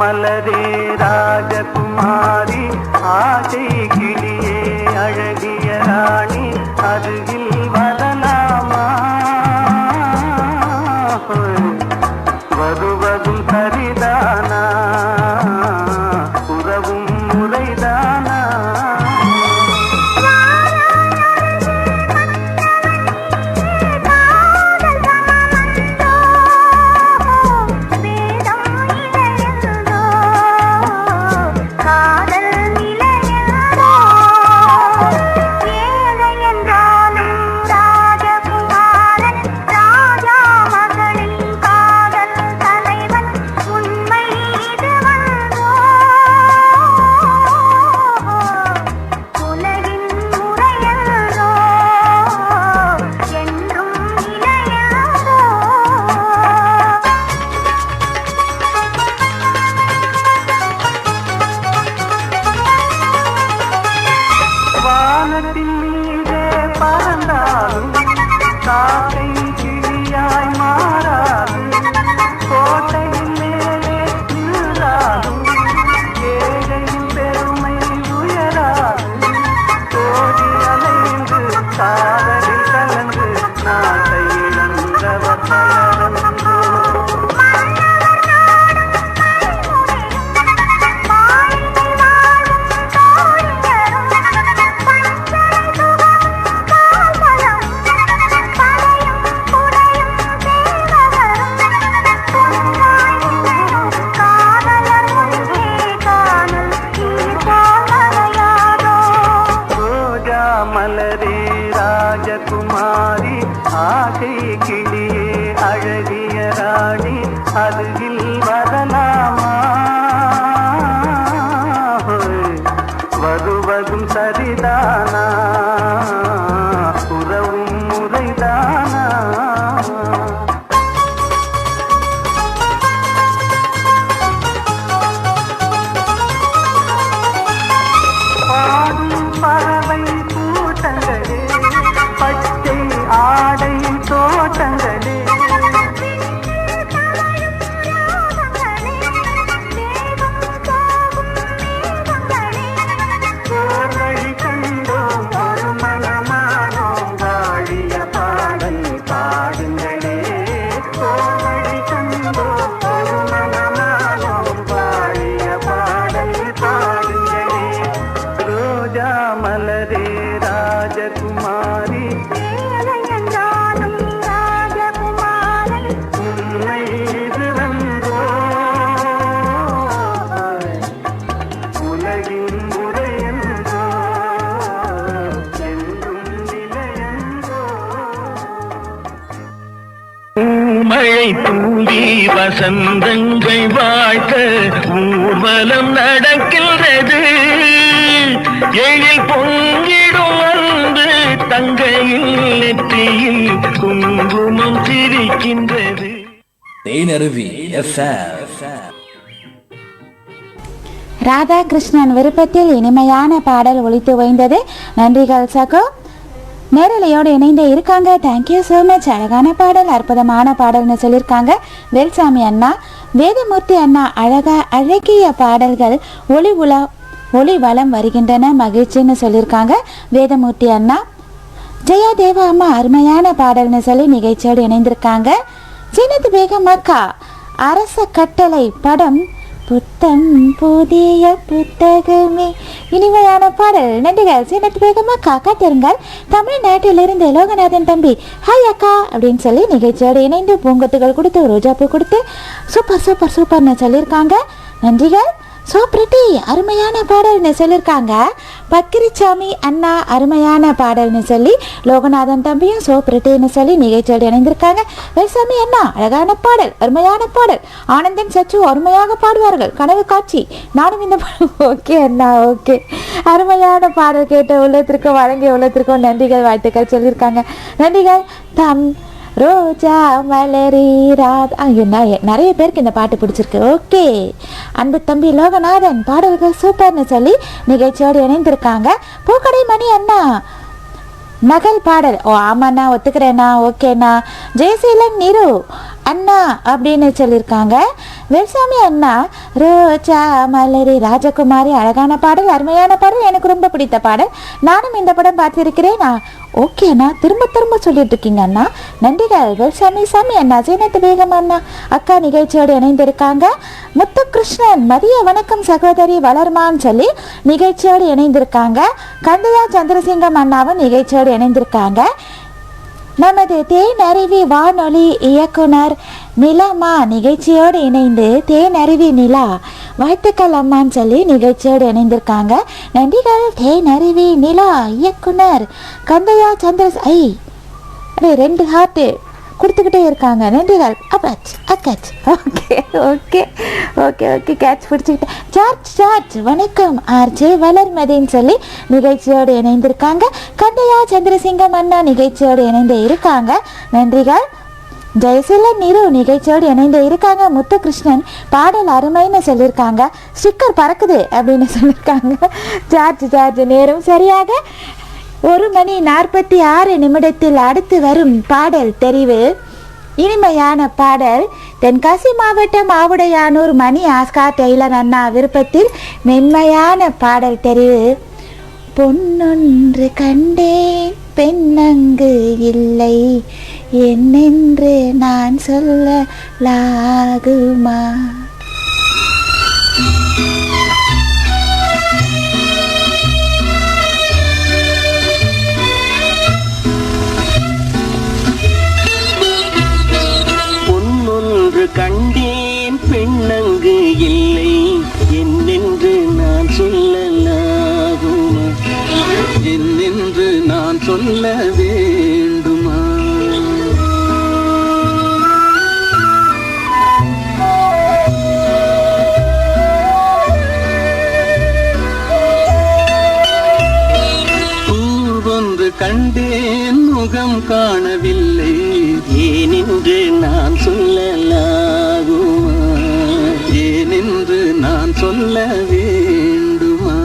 மலரே ராஜகுமாரி ஆசை கிளியே அழகிய ராணி அருகில் வரலாமா வருவதும் சரிதானா உறவும் முறைதானா மழை தூவி வசந்தங்கள் வாழ்த்த ஊர்வலம் நடக்கின்றது. எழில் பொங்கிடும் அந்த தங்கையில் நெற்றியில் குங்குமம் சிரிக்கின்றது. தேனருவி FM. ராதாகிருஷ்ணன் விருப்பத்தில் இனிமையான பாடல் ஒலித்து ஓய்ந்தது. நன்றிகள் சகோ. நேரலையோடு இணைந்து இருக்காங்க. Thank you so much. அழகான பாடல், அற்புதமான பாடல்னு சொல்லியிருக்காங்க வேல்சாமி அண்ணா. வேதமூர்த்தி அண்ணா அழகிய பாடல்கள் ஒளி வளம் வருகின்றன, மகிழ்ச்சின்னு சொல்லியிருக்காங்க வேதமூர்த்தி அண்ணா. ஜெயா தேவா அம்மா அருமையான பாடல்னு சொல்லி நிகழ்ச்சியோடு இணைந்திருக்காங்க. ஜீனத் பேகம் அக்கா அரச கட்டளை படம் புத்தம் புதிய புத்தகமே இனிமையான பாடல். நன்றிகள் சீனத் பேகம் அக்கா. காத்திருங்கள். தமிழ்நாட்டிலிருந்து லோகநாதன் தம்பி ஹாய் அக்கா அப்படின்னு சொல்லி நிகழ்ச்சியோடு இணைந்து பூங்கொத்துகள் கொடுத்து ரோஜாப்பூ கொடுத்து சூப்பர் சூப்பர் சூப்பர்னு சொல்லியிருக்காங்க. நன்றிகள். சோ பிரிட்டி அருமையான பாடல்னு சொல்லியிருக்காங்க பக்கிரிச்சாமி அண்ணா. அருமையான பாடல்னு சொல்லி லோகநாதன் தம்பியும் சோ பிரிட்டின்னு சொல்லி நிகழ்ச்சியோடு இணைந்திருக்காங்க. வேல்சாமி அண்ணா அழகான பாடல், அருமையான பாடல். ஆனந்தன் சச்சு அருமையாக பாடுவார்கள். கனவு காட்சி நானும் இந்த ஓகே அண்ணா ஓகே. அருமையான பாடல் கேட்ட உள்ளத்திற்கும் வழங்கிய உள்ளத்திற்கும் நன்றிகள், வாழ்த்துக்கள் சொல்லியிருக்காங்க. நன்றிகள். ரோஜா மலரி ராத் நிறைய பேருக்கு இந்த பாட்டு பிடிச்சிருக்கு. ஓகே அன்பு தம்பி லோகநாதன் பாடல்கள் சூப்பர்னு சொல்லி நிகழ்ச்சியோடு இணைந்திருக்காங்க. பூக்கடை மணி அண்ணா நகல் பாடல். ஓ ஆமாண்ணா ஒத்துக்கிறேண்ணா ஓகேண்ணா. ஜெயசீலன் நிரு அண்ணா அப்படின்னு சொல்லியிருக்காங்க. வேல்சாமி அண்ணா ரோஜா மலரி ராஜகுமாரி அழகான பாடல், அருமையான பாடல், எனக்கு ரொம்ப பிடித்த பாடல். நானும் இந்த படம் பார்த்திருக்கிறேன். ஓகே அண்ணா திரும்ப திரும்ப சொல்லிட்டு இருக்கீங்க அண்ணா. நன்றிகள் வேல்சாமி அண்ணா. ஜீனத் பேகம் அண்ணா அக்கா நிகழ்ச்சியோடு இணைந்திருக்காங்க. முத்துகிருஷ்ணன் மதிய வணக்கம் சகோதரி வளர்மான்னு சொல்லி நிகழ்ச்சியோடு இணைந்திருக்காங்க. கந்தையா சந்திரசிங்கம் அண்ணாவும் நிகழ்ச்சியோடு இணைந்திருக்காங்க. நமது தேனருவி வானொலி இயக்குனர் நிலாமா நிகழ்ச்சியோடு இணைந்து தேனருவி நிலா வாழ்த்துக்கள் அம்மான்னு சொல்லி நிகழ்ச்சியோடு இணைந்திருக்காங்க. நன்றிகள் தேனருவி நிலா இயக்குனர் கந்தையா அப்படியே 2 ஹார்ட்டு கொடுத்துக்கிட்டே இருக்காங்க. நன்றிகள். அப்பாச் அக்காச். Okay okay okay okay catch பிடிச்சிக்கிட்டேன். சார்ஜ் வணக்கம் ஆர்ஜே வளர்மதின்னு சொல்லி நிகழ்ச்சியோடு இணைந்திருக்காங்க. கந்தையா சந்திரசிங்கம் அண்ணா நிகழ்ச்சியோடு இணைந்து இருக்காங்க. நன்றிகள். ஜெயசீலன் நிரு நிகழ்ச்சியோடு இணைந்து இருக்காங்க. முத்துகிருஷ்ணன் பாடல் அருமைன்னு சொல்லியிருக்காங்க. ஸ்டிக்கர் பறக்குது அப்படின்னு சொல்லியிருக்காங்க. சார்ஜ் நேரம் சரியாக 1:46 அடுத்து வரும் பாடல் தெரிவு இனிமையான பாடல். தென்காசி மாவட்டம் ஆவுடையானூர் மணி ஆஸ்கார் டெய்லர் அண்ணா விருப்பத்தில் மென்மையான பாடல் தெரிவு. பொன்னொன்று கண்டேன் பெண்ணங்கு இல்லை என்னென்று நான் சொல்லலாகுமா. கண்டேன் பெண்ணங்கு இல்லை என்னென்று நான் சொல்லலாகுமா, என்னென்று நான் சொல்ல வேண்டுமா. பூவொன்று கண்டேன் முகம் காணவில்லை ஏனென்று நான் சொல்லலாகுமா, ஏனென்று நான் சொல்ல வேண்டுமா.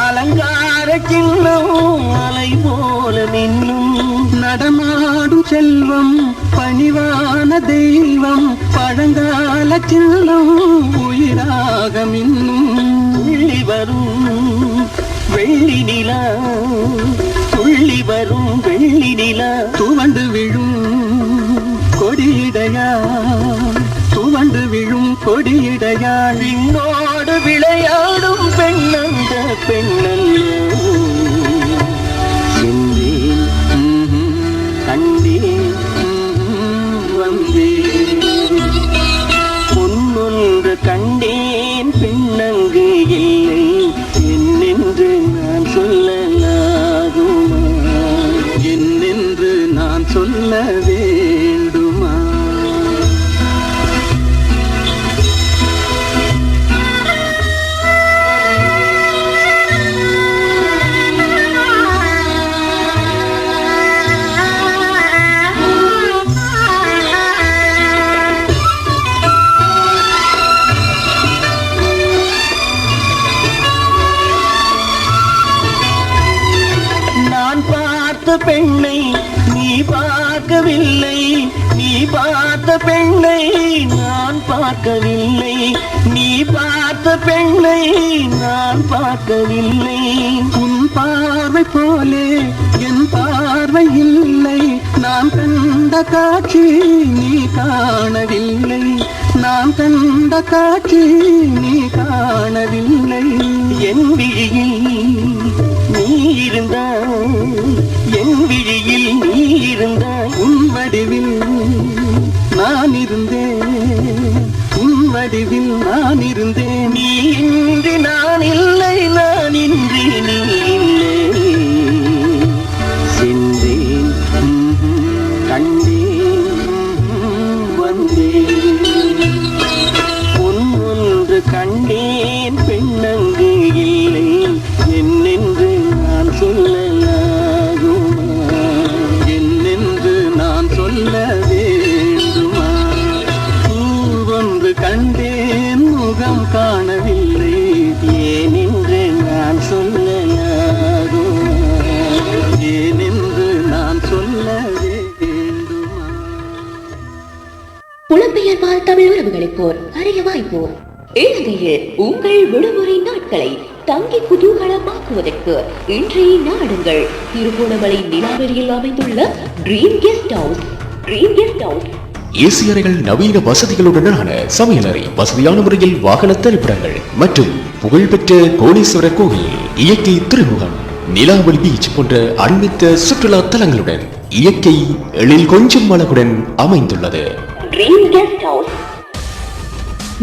அலங்கார சின்னம் அலை போல மின்னும் நடமாடும் செல்வம் பணிவான தெய்வம் பழங்கால சின்னம் உயிராக மின்னும். துள்ளி வரும் வெள்ளி நிலா, துள்ளி வரும் வெள்ளி நிலா துவண்டு விழும் கொடியிடையா, துவண்டு விழும் கொடியிடையா. விண்ணோடு விளையாடும் பெண்ணந்த பெண்ணல்ல பார்த்த பெண்ணை நான் பார்க்கவில்லை, நீ பார்த்த பெண்ணை நான் பார்க்கவில்லை. உன் பார்வை போலே என் பார்வை இல்லை, நான் கண்ட காட்சி நீ காணவில்லை, நான் கண்ட காட்சி நீ காணவில்லை. என் விழியில் நீ இருந்தாய், என் விழியில் நீ இருந்தாய், உன் வடிவில் நான் இருந்தேன், உன் வடிவில் நான் இருந்தேன். நீ இன்றி நான் இல்லை, நான் இன்றி நீ இல்லை. சென்றேன், கண்டேன், வந்தேன். ஒன்று கண்டேன், பெண்ணங்கு இல்லை, என்னென்று நான் சொல்லலாகுமா, என்னென்று நான் சொல்ல வேண்டுமா. ஒன்று கண்டேன், முகம் காணவில்லை, ஏனென்று நான் சொல்லலாகுமா, ஏனென்று நான் சொல்ல வேண்டுமா. புலம்பெயர்வால் தமிழ் உறவுகளை போர் அறிய வாய்ப்பு. இலங்கையில் உங்கள் விடுமுறை நாட்களை தங்கி குதூகலமாக்குவதற்கு இன்றைய நாடுங்கள் திருகோணமலை நிலாவெளியில் அமைந்துள்ள dream guest house. Dream guest house AC அறைகள், நவீன வசதிகளுடனான சமையலறை, வசதியான முறையில் வாகன தரிப்பிடங்கள் மற்றும் புகழ்பெற்ற கோணேஸ்வரர் கோவில், இயற்கை திருமுகம், நிலாவளி பீச் போன்ற அண்மித்த சுற்றுலா தலங்களுடன் இயற்கை எழில் கொஞ்சம் அழகுடன் அமைந்துள்ளது. ட்ரீம் கெஸ்ட் ஹவுஸ்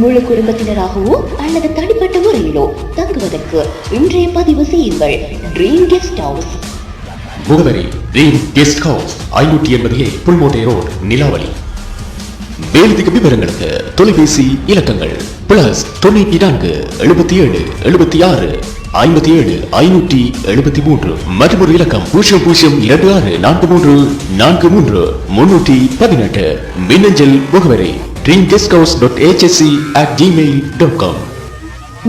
முழு குடும்பத்தினராகவோ அல்லது தனிப்பட்ட முறையிலோ தங்குவதற்கு இன்றைய பதிவு செய்யுங்கள். Dream guest house. முகவரி dream guest house, 580 Pulmoddai road, Nilaveli. மேலதிக விவரங்களுக்கு தொலைபேசி இலக்கங்கள் +94 77 76 57 573 மற்றும் ஒரு இலக்கம் 0026 43 43 318. மின்னஞ்சல் முகவரி dreamguesthouse.hsc@gmail.com.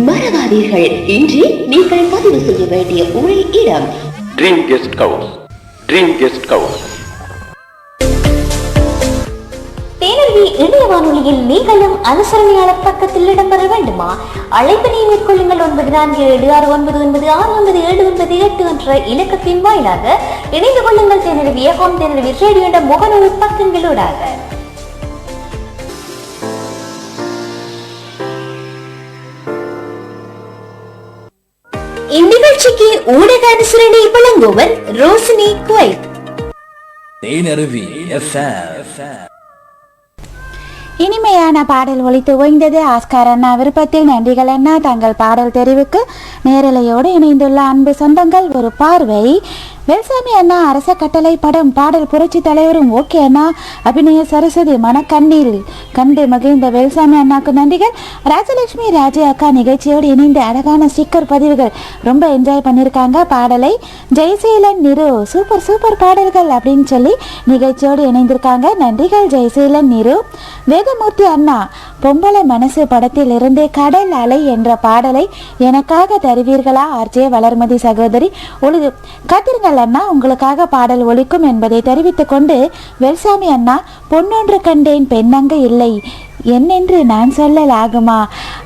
மறவாதீர்கள், இன்று நீங்கள் பதிவு செய்ய வேண்டிய ஒரே இடம் dream guest house. Dream guest house. Thenaruvi இணைய வானொலியில் நீங்களும் அனுசரணையாளர் பக்கத்தில் இடம்பெற வேண்டுமா? அழைப்பினை மேற்கொள்ளுங்கள் 9469969798 என்ற இலக்கத்தின் வாயிலாக இணைந்து கொள்ளுங்கள். தேனருவி FM, தேனருவி ரேடியோ என்ற முகநூல் பக்கங்களூடாக. இந்நிகழ்ச்சிக்கு ஊடக அனுசரணை வழங்குவர் ரோசினி குவைத். தேனருவி FM. இனிமையான பாடல் ஒலித்து ஓய்ந்தது. ஆஸ்கார் அண்ணா விருப்பத்தில் நன்றிகள் அண்ணா. தங்கள் பாடல் தெரிவுக்கு நேரலையோடு இணைந்துள்ள அன்பு சொந்தங்கள் ஒரு பார்வை. வேல்சாமி அண்ணா அரச கட்டளை படம் பாடல் புரட்சி தலைவரும் ஓகே அண்ணா. அபிநய சரஸ்வதி மனக்கண்ணீர் கண்டு மகிழ்ந்த வேல்சாமி அண்ணாக்கு நன்றிகள். ராஜலட்சுமி ராஜே அக்கா நிகழ்ச்சியோடு இணைந்து அழகான ஸ்டிக்கர் பதிவுகள் ரொம்ப என்ஜாய் பண்ணியிருக்காங்க. பாடலை ஜெயசீலன் நிரு சூப்பர் சூப்பர் பாடல்கள் அப்படின்னு சொல்லி நிகழ்ச்சியோடு இணைந்திருக்காங்க. நன்றிகள் ஜெயசீலன் நிரு. வேதமூர்த்தி அண்ணா பொம்பளை மனசு படத்தில் இருந்து கடல் அலை என்ற பாடலை எனக்காக தருவீர்களா? ஆர்ஜே வளர்மதி சகோதரி ஒழுது காத்திருங்கள் அண்ணா, உங்களுக்காக பாடல் ஒலிக்கும் என்பதை தெரிவித்துக் கொண்டு வேல்சாமி அண்ணா பொன்னொன்று கண்டேன் பெண்ணங்க இல்லை என்னென்று நான் சொல்லலாகுமா?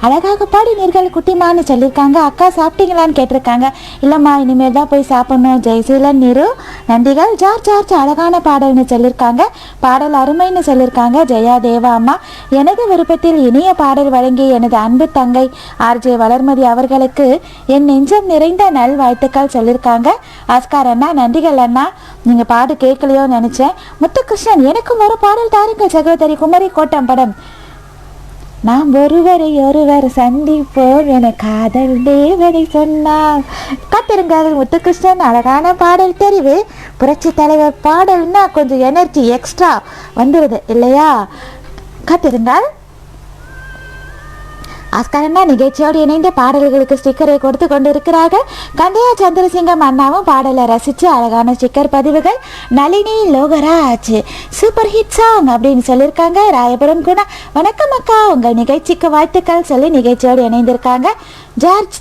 அழகாக பாடினீர்கள் குட்டிமான்னு சொல்லியிருக்காங்க. அக்கா சாப்பிட்டீங்களான்னு கேட்டிருக்காங்க. இல்லைம்மா இனிமேல் தான் போய் சாப்பிடணும். ஜெயசீலன் நிரு நன்றிகள். ஜார்ஜ் அழகான பாடல்னு சொல்லியிருக்காங்க. பாடல் அருமைன்னு சொல்லியிருக்காங்க. ஜெயா தேவா அம்மா எனது விருப்பத்தில் இனிய பாடல் வழங்கி எனது அன்பு தங்கை ஆர்ஜே வளர்மதி அவர்களுக்கு என் நெஞ்சம் நிறைந்த நல்வாழ்த்துக்கள் சொல்லியிருக்காங்க. ஆஸ்கார் அண்ணா நன்றிகள் அண்ணா. நீங்கள் பாடு கேட்கலையோ நினச்சேன். முத்துகிருஷ்ணன் எனக்கும் ஒரு பாடல் தாருங்கள் சகோதரி. குமரி கோட்டம் படம் நாம் ஒருவரை ஒருவர் சந்திப்போம் என காதல் தேவதை சொன்னார். காத்திருங்கள் முத்துகிருஷ்ணன். அழகான பாடல் தெரிவு. புரட்சி தலைவர் பாடல்னா கொஞ்சம் எனர்ஜி எக்ஸ்ட்ரா வந்துடுது இல்லையா? காத்திருங்கள். ஆஸ்காரண்ணா நிகழ்ச்சியோடு இணைந்து பாடல்களுக்கு ஸ்டிக்கரை கொடுத்து கொண்டிருக்கிறார்கள். கந்தையா சந்திரசிங்கம் அண்ணாவும் பாடலை ரசித்து அழகான ஸ்டிக்கர் பதிவுகள். Nalini Lokaraj super hit song அப்படின்னு சொல்லியிருக்காங்க. ராயபுரம் குணா வணக்கம் அக்கா, உங்கள் நிகழ்ச்சிக்கு வாழ்த்துக்கள் சொல்லி நிகழ்ச்சியோடு இணைந்திருக்காங்க. ஜார்ஜ்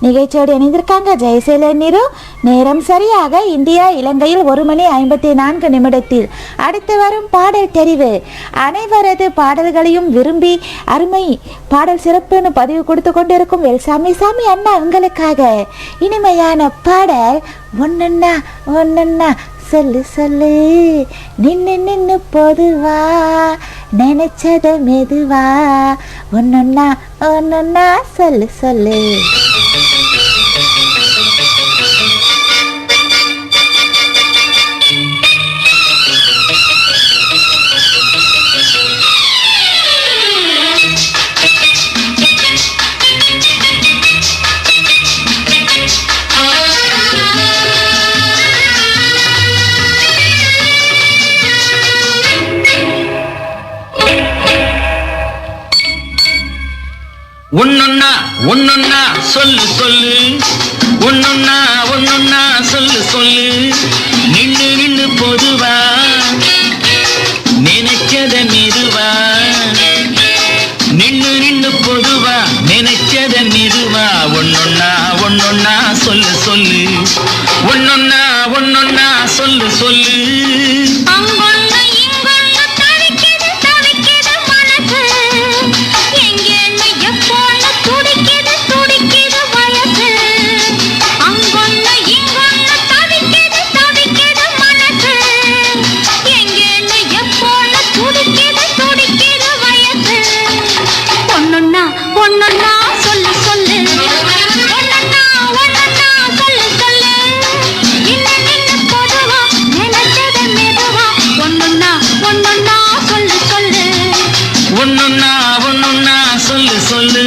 நிகழ்ச்சியோடு இணைந்திருக்காங்க ஜெயசீலன் நிரு. நேரம் சரியாக இந்தியா இலங்கையில் 1:54 அடுத்து வரும் பாடல் தெரிவு. அனைவரது பாடல்களையும் விரும்பி அருமை பாடல் சிறப்புன்னு பதிவு கொடுத்து கொண்டிருக்கும் வெல்சாமி சாமி அண்ணா உங்களுக்காக இனிமையான பாடல் ஒன்னொன்னா ஒன்னொன்னா சொல்லு சொல்லு நின்னு நின்னு பொதுவா நினைச்சத மெதுவா ஒன்னொன்னா ஒன்னொன்னா சொல்லு சொல்லு. ஒன்னொன்னா ஒன்னொன்னா சொல்லு சொல்லு ஒன்னொன்னா ஒன்னொன்னா சொல்லு சொல்லு நின்னு நின்னு பொதுவா நினைச்சத மெதுவா நின்னு நின்னு பொதுவா நினைச்சத மெதுவா ஒன்னொன்னா ஒன்னொன்னா சொல்லு சொல்லு ஒன்னொன்னா ஒன்னொன்னா சொல்லு சொல்லு. ஒன்னொன்னா ஒன்னொன்னா சொல்லு சொல்லு.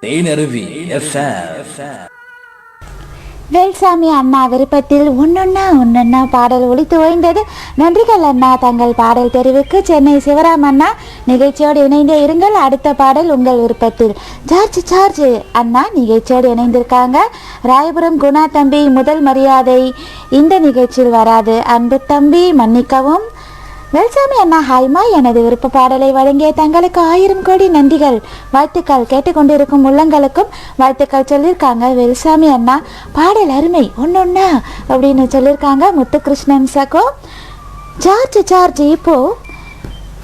தேனருவி FM. வேல்சாமி அண்ணா விருப்பத்தில் ஒன்னொன்னா பாடல் ஒலித்து ஓய்ந்தது. நன்றிகள் அண்ணா தங்கள் பாடல் தெரிவுக்கு. சென்னை சிவராம் அண்ணா நிகழ்ச்சியோடு இணைந்தே இருங்கள். அடுத்த பாடல் உங்கள் விருப்பத்தில். ஜார்ஜ் அண்ணா நிகழ்ச்சியோடு இணைந்திருக்காங்க. ராயபுரம் குணா தம்பி முதல் மரியாதை இந்த நிகழ்ச்சியில் வராது, அன்பு தம்பி மன்னிக்கவும். வேல்சாமி அண்ணா ஹாய்மா, எனது விருப்ப பாடலை வழங்கிய தங்களுக்கு 1000 கோடி நன்றிகள், வாழ்த்துக்கள். கேட்டுக்கொண்டிருக்கும் உள்ளங்களுக்கும் வாழ்த்துக்கள் சொல்லியிருக்காங்க வேல்சாமி அண்ணா. பாடல் அருமை ஒன்னொன்னா அப்படின்னு சொல்லியிருக்காங்க முத்துகிருஷ்ணன் சகோ. ஜார்ஜ் இப்போ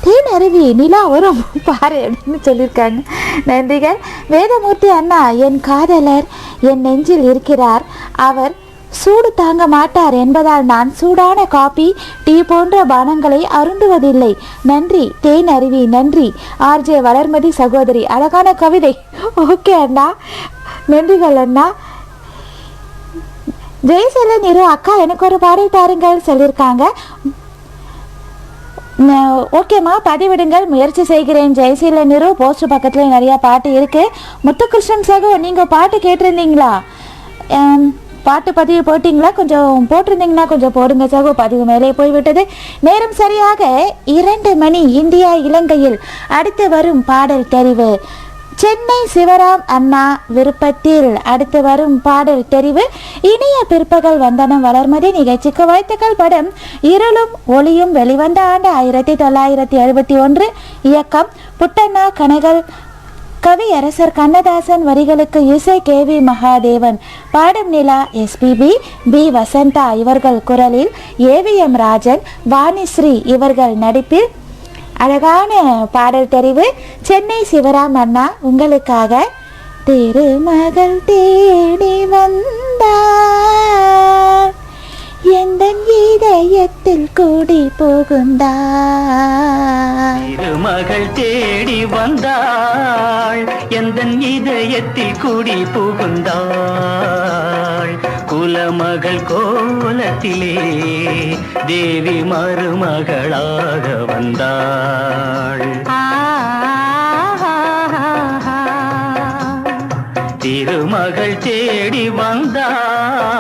தேன் அருவி நிலா வரும் பாரு அப்படின்னு சொல்லியிருக்காங்க. நன்றிகள். வேதமூர்த்தி அண்ணா, என் காதலர் என் நெஞ்சில் இருக்கிறார், அவர் சூடு தாங்க மாட்டார் என்பதால் நான் சூடான காபி டீ போன்ற பானங்களை அருந்துவதில்லை. நன்றி தேன் அருவி. நன்றி ஆர்ஜே வளர்மதி சகோதரி. அழகான கவிதை. ஓகே அண்ணா, நன்றிகள் அண்ணா. ஜெயசீல நிரு அக்கா எனக்கு ஒரு பாடல் தாருங்கள் சொல்லியிருக்காங்க. ஓகேம்மா, பதிவிடுங்கள், முயற்சி செய்கிறேன். ஜெயசீல நிரு போஸ்ட் பக்கத்தில் நிறைய பாட்டு இருக்கு. முத்துகிருஷ்ணன் சகோ, நீங்கள் பாட்டு கேட்டிருந்தீங்களா? பாட்டு பதிவு போட்டிங்களா? கொஞ்சம் போட்டிருந்தீங்கன்னா கொஞ்சம் போடுங்க சகோ. பதிவு மேலே போய்விட்டது. நேரம் சரியாக 2 மணி இந்தியா இலங்கையில். அடுத்து வரும் பாடல் தெரிவு சென்னை சிவராம் அண்ணா விருப்பத்தில். அடுத்து வரும் பாடல் தெரிவு இனிய பிற்பகல் வந்தனம் வளர்மதி. நிகழ்ச்சிக்கு வாழ்த்துக்கள். படம் இருளும் ஒளியும் வெளிவந்த ஆண்டு 1971. இயக்கம் புட்டண்ணா கனகல். கவியரசர் கண்ணதாசன். வரிகளுக்கு இசை KV மகாதேவன். பாடும் நிலா SPB, B வசந்தா இவர்கள் குரலில், AVM ராஜன், வாணிஸ்ரீ இவர்கள் நடிப்பில் அழகான பாடல் தெரிவு சென்னை சிவராம் அண்ணா உங்களுக்காக. திருமகள் தேடி வந்தார், எந்த இதயத்தில் கூடி புகுந்தார். திருமகள் தேடி வந்தாள், எந்த இதயத்தில் கூடி புகுந்தாள். குலமகள் கோலத்திலே தேவி மருமகளாக வந்தாள். திருமகள் தேடி வந்தாள்.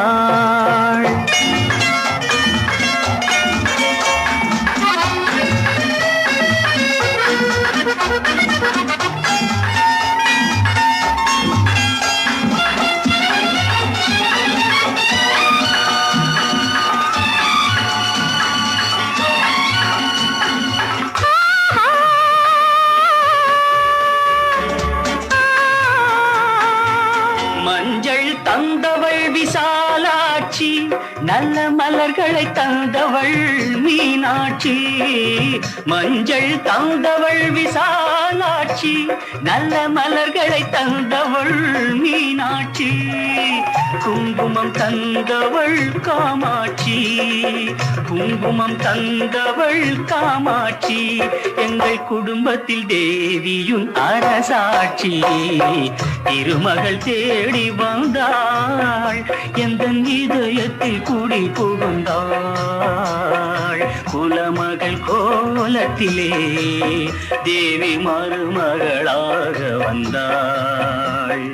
தந்தவள் விசாலாட்சி, நல்ல மலர்களை தந்தவள் மீனாட்சி. மஞ்சள் தந்தவள் விசாலாட்சி, நல்ல மலர்களை தந்தவள் மீனாட்சி. குங்குமம் தந்தவள் காமாட்சி, குங்குமம் தந்தவள் காமாட்சி. எங்கள் குடும்பத்தில் தேவியும் அரசாட்சி. திருமகள் தேடி வந்தாள், எந்த இதயத்தில் கூடி புகுந்தாள். குலமகள் கோலத்திலே தேவி மருமகளாக வந்தாள்.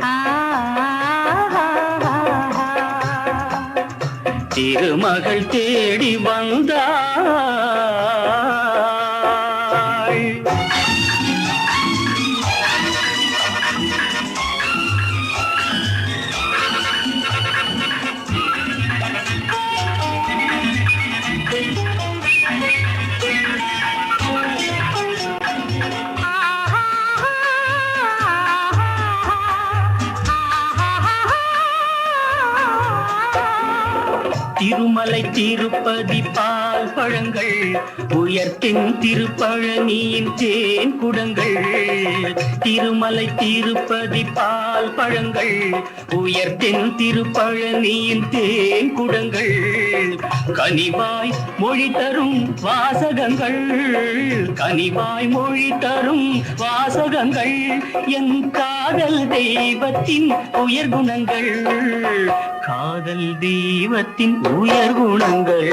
திருமகள் தேடி வந்தாள். திருமலை திருப்பதி பால் பழங்கள், உயர்த்தின் திருப்பழனியின் தேன் குடங்கள். திருமலை திருப்பதி பால் பழங்கள், உயர்த்தின் திருப்பழனியின் தேன் குடங்கள். கனிவாய் மொழி தரும் வாசகங்கள், கனிவாய் மொழி தரும் வாசகங்கள். என் காதல் தெய்வத்தின் உயர்குணங்கள், காதல் தெய்வத்தின் உயர் குணங்கள்.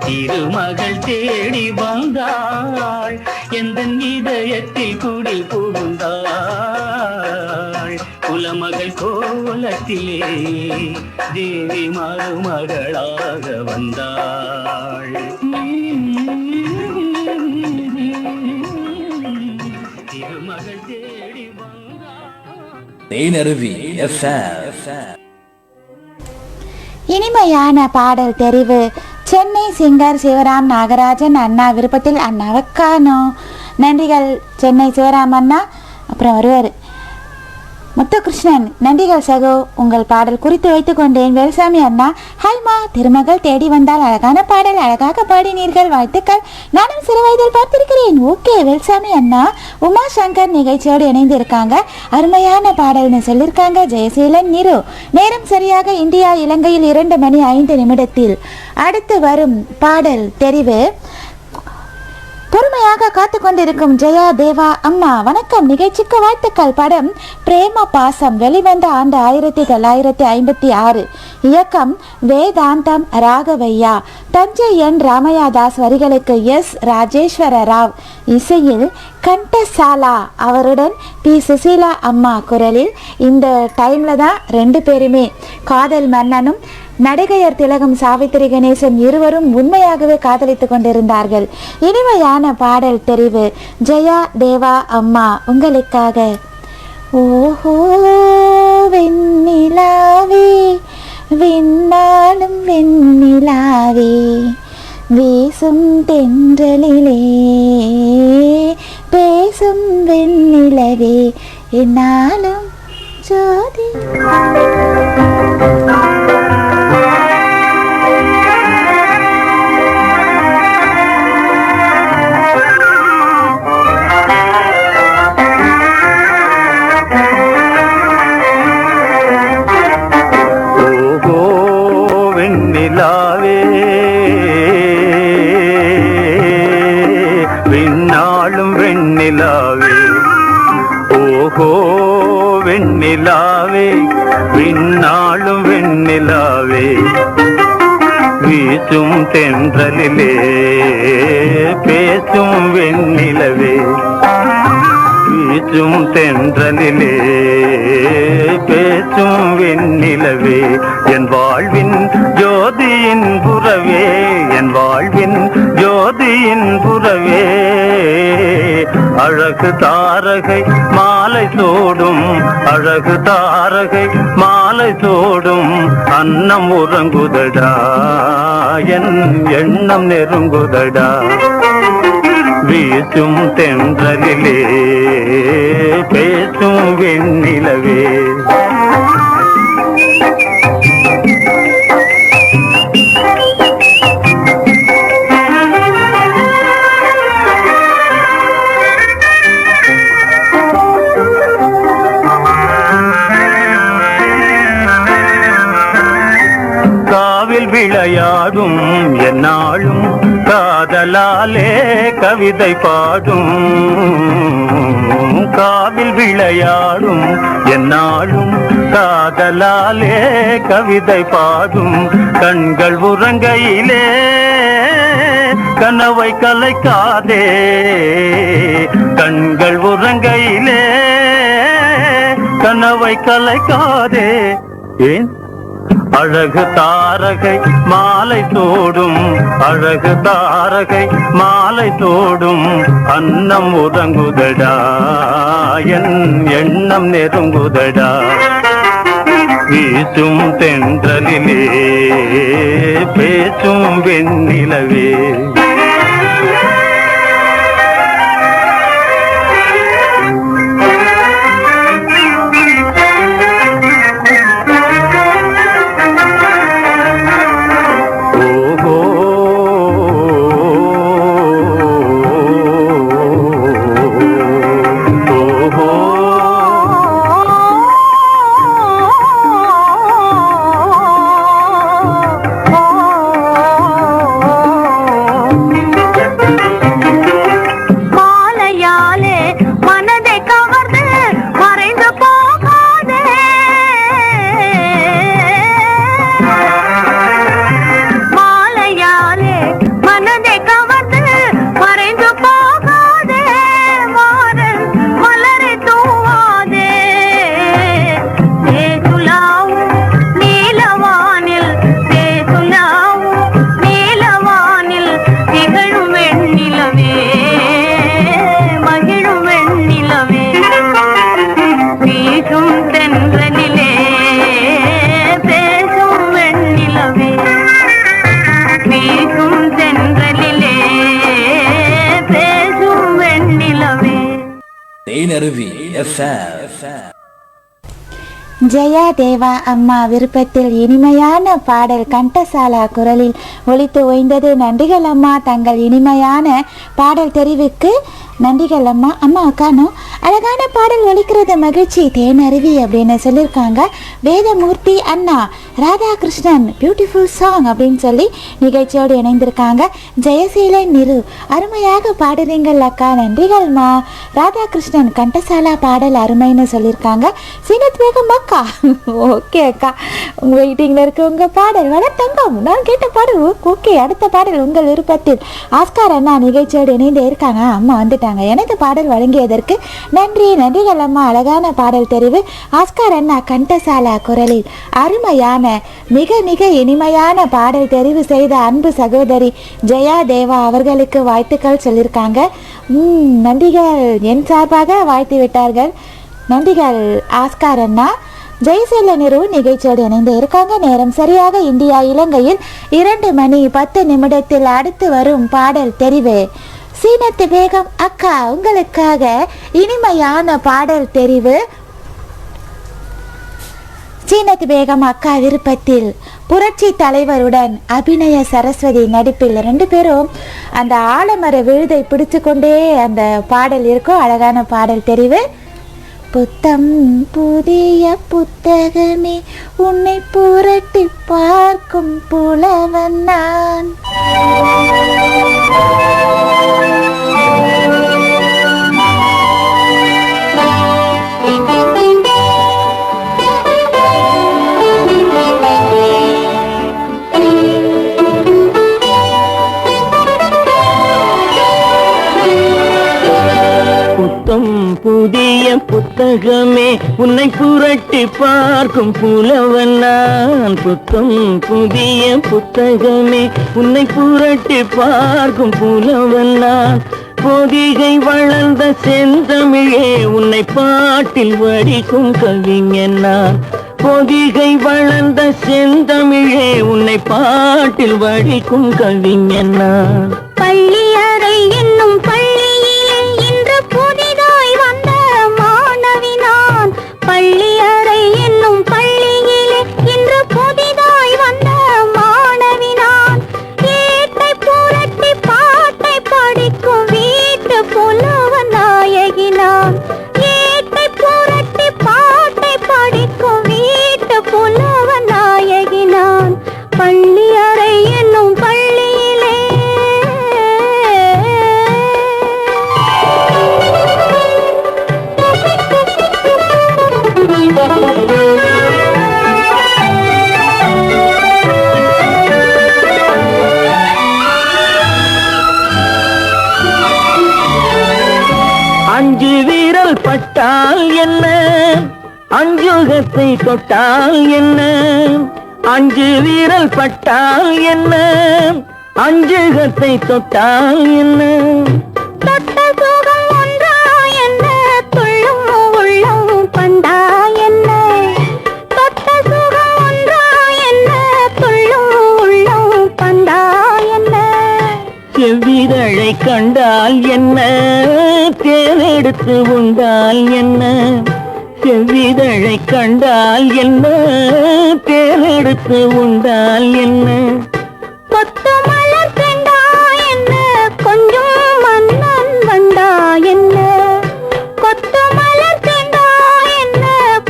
திருமகள் தேடி வந்தாள், எந்த இதயத்தில் குடி புகுந்தாள். குல குலமகள் கோலத்திலே தேவி மருமகளாக வந்தாள். திருமகள் தேடி தேனருவி FM. இனிமையான பாடல் தெரிவு. சென்னை சிங்கர் சிவராம் நாகராஜன் அண்ணா விருப்பத்தில் அண்ணாவுக்கானோ நன்றிகள். சென்னை சிவராம் அண்ணா. அப்புறம் வருவார் முத்துகிருஷ்ணன். நன்றிகள் சகோ, உங்கள் பாடல் குறித்து வைத்துக் கொண்டேன். வேல்சாமி அண்ணா. ஹல்மா, திருமகள் தேடி வந்தால் அழகான பாடல், அழகாக பாடினீர்கள், வாழ்த்துக்கள். நானும் சிறு வயதில் பார்த்திருக்கிறேன். ஓகே வேல்சாமி அண்ணா. உமா சங்கர் நிகழ்ச்சியோடு இணைந்து இருக்காங்க. அருமையான பாடல்னு சொல்லியிருக்காங்க ஜெயசீலன் நிரு. நேரம் சரியாக இந்தியா இலங்கையில் 2:05 அடுத்து வரும் பாடல் தெரிவு. பொறுமையாக காத்து கொண்டிருக்கும் ஜெயா தேவா அம்மா. வணக்கம், நிகழ்ச்சிக்கு வாழ்த்துக்கள். படம் பிரேம பாசம் வெளிவந்த ஆண்டு 1956. இயக்கம் வேதாந்தம் ராகவையா. தஞ்சை என் ராமையாதாஸ் வரிகளுக்கு எஸ் ராஜேஸ்வர ராவ் இசையில் கண்டசாலா அவருடன் பி சுசீலா அம்மா குரலில். இந்த டைம்ல தான் 2 பேருமே காதல் மன்னனும் நடிகையர் திலகம் சாவித்திரி கணேசன் இருவரும் உண்மையாகவே காதலித்துக் கொண்டிருந்தார்கள். இனிமையான பாடல் தெரிவு. ஜெயா தேவா அம்மா உங்களுக்காக. ஓஹோ வெண்ணிலாவே விண்ணாலும் வெண்ணிலாவே வீசும் தென்றலிலே பேசும் வெண்ணிலவே என்னாலும் ஜோதி. விண்ணாளும் வெண்ணிலாவே, ஓஹோ வெண்ணிலாவே, விண்ணாளும் வெண்ணிலாவே வீசும் தென்றலிலே பேசும் வெண்ணிலவே, வீசும் தென்றலிலே பேசும் வெண்ணிலவே என் வாழ்வின் ஜோதியின் புறவே, என் வாழ்வின் ஜோதியின் புறவே அழகு தாரகை மாலை சோடும், அழகு தாரகை மாலை சோடும் அன்னம் உறங்குதடா என் எண்ணம் நெருங்குதடா வீசும் தென்றலிலே பேசும் வெண்ணிலவே. காவில் விளையாடும் என்னாலும் காதலாலே கவிதை பாடும், காவில் விளையாடும் என்னாலும் காதலாலே கவிதை பாடும் கண்கள் உறங்கையிலே கனவை கலைக்காதே, கண்கள் உறங்கையிலே கனவை கலைக்காதே. ஏன் அழகு தாரகை மாலை தோடும், அழகு தாரகை மாலை தோடும் அன்னம் உறங்குதடா என் எண்ணம் நெருங்குதடா வீசும் தென்றலிலே பேசும் வெண்ணிலவே. தேனருவி FM. ஜெயா தேவா அம்மா விருப்பத்தில் இனிமையான பாடல் கண்டசாலா குரலில் ஒலித்து ஓய்ந்தது. நன்றிகள் அம்மா, தங்கள் இனிமையான பாடல் தெரிவுக்கு நன்றிகள் அம்மா. அம்மா அக்கானும் அழகான பாடல் ஒலிக்கிறது, மகிழ்ச்சி, தேனருவி அப்படின்னு சொல்லியிருக்காங்க. வேதமூர்த்தி அண்ணா, ராதாகிருஷ்ணன் பியூட்டிஃபுல் சாங் அப்படின்னு சொல்லி நிகழ்ச்சியோடு இணைந்திருக்காங்க. ஜெயசீலன் நிரு, அருமையாக பாடுறீங்கள் அக்கா, நன்றிகள்மா. ராதாகிருஷ்ணன் கண்டசாலா பாடல் அருமைன்னு சொல்லியிருக்காங்க. சீனத் பேகம் அக்கா, ஓகே அக்கா, உங்கள் வெயிட்டிங்கில் இருக்க உங்கள் பாடல் வளர்த்தங்கம், நான் கேட்ட பாடல் ஓகே. அடுத்த பாடல் உங்கள் விருப்பத்தில் ஆஸ்கார் அண்ணா நிகழ்ச்சியோடு இணைந்தே இருக்காங்க. அம்மா வந்துட்டாங்க. எனது பாடல் வழங்கியதற்கு நன்றி. நன்றிகள் அம்மா, அழகான பாடல் தெரிவு. ஆஸ்கார் அண்ணா கண்டசாலா குரலில் அருமையான மிக மிக இனிமையான பாடல் தெரிவு செய்த அன்பு சகோதரி ஜெயா தேவா அவர்களுக்கு வாழ்த்துக்கள் சொல்லியிருக்காங்க. நன்றிகள், என் சார்பாக வாழ்த்து விட்டார்கள். நன்றிகள் ஆஸ்கார் அண்ணா. ஜெயசீல நிறு நிகழ்ச்சியோடு இணைந்து இருக்காங்க. நேரம் சரியாக இந்தியா இலங்கையில் 2:10 அடுத்து வரும் பாடல் தெரிவு சீனத்து பேகம் அக்கா உங்களுக்காக இனிமையான பாடல் தெரிவு. சீனத்து பேகம் அக்கா விருப்பத்தில் புரட்சி தலைவருடன் அபிநய சரஸ்வதி நடிப்பில் 2 பேரும் அந்த ஆலமர விழுதை பிடிச்சு கொண்டே அந்த பாடல் இருக்கும். அழகான பாடல் தெரிவு. புத்தம் புதிய புத்தகமே உன்னை புரட்டி பார்க்கும் புலவன் நான். புத்தம் புதிய புத்தகமே உன்னை புரட்டி பார்க்கும் புலவன் நான். புத்தம் புதிய புத்தகமே உன்னை புரட்டி பார்க்கும் புலவன் நான். பொதிகை வளர்ந்த செந்தமிழே உன்னை பாட்டில் வடிக்கும் கவிஞன் நான். பொதிகை வளர்ந்த செந்தமிழே உன்னை பாட்டில் வடிக்கும் கவிஞன் நான். பள்ளி அறை என்னும் பள்ளியிலே இன்று புதிதாய் வந்த மாணவி நான். பள்ளி அறை என்னும் பள்ளியிலே இன்று புதிதாய் வந்த மாணவி நான். ஏட்டை புரட்டி பாட்டை படிக்கும் வீட்டு புலவ நாயகி நான். ஏட்டை புரட்டி பாட்டை படிக்கும் வீட்டு புலவ நாயகி நான். பள்ளி அறை என்னும் பள்ளியிலே அஞ்சு வீரல் பட்டால் என்ன, அஞ்சுகத்தை தொட்டால் என்ன. அஞ்சு வீரல் பட்டால் என்ன, அஞ்சுகத்தை தொட்டால் என்ன. தொட்ட சுகம் ஒன்றா என்ன, துள்ளும் உள்ளம் பண்டா என்ன. தொட்ட சுகம் ஒன்றா என்ன, துள்ளும் உள்ளம் பண்டா என்ன. செவ்விதழை கண்டால் என்ன, தேனெடுத்து உண்டால் என்ன. செவ்விதழை கண்டால் என்ன, தேனெடுத்து உண்டால் என்ன. கொத்து மலர் கண்டா என்ன, கொஞ்சம் மன்னன் வந்தா என்ன. கொத்து மலர் கண்டா என்ன,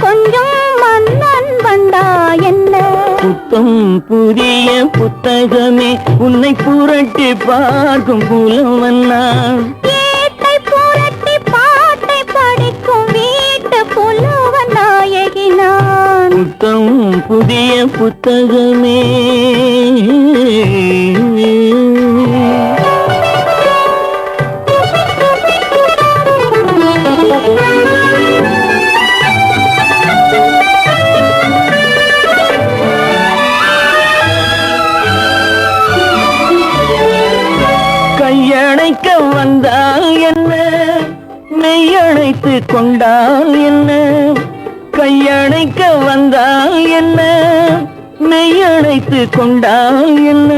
கொஞ்சம் மன்னன் வந்தா என்ன. புத்தம் புதிய புத்தகமே உன்னை புரட்டி பார்க்கும் புலவன் நான். ஏட்டை புரட்டி பாட்டை படிக்கும் வீட்டு புலவ நாயகி நான். புத்தம் புதிய புத்தகமே. கையணைக்க வந்தால் என்ன, மெய்யணைத்து கொண்டால் என்ன. கையணைக்க வந்தால் என்ன, மெய்யணைத்து கொண்டால் என்ன.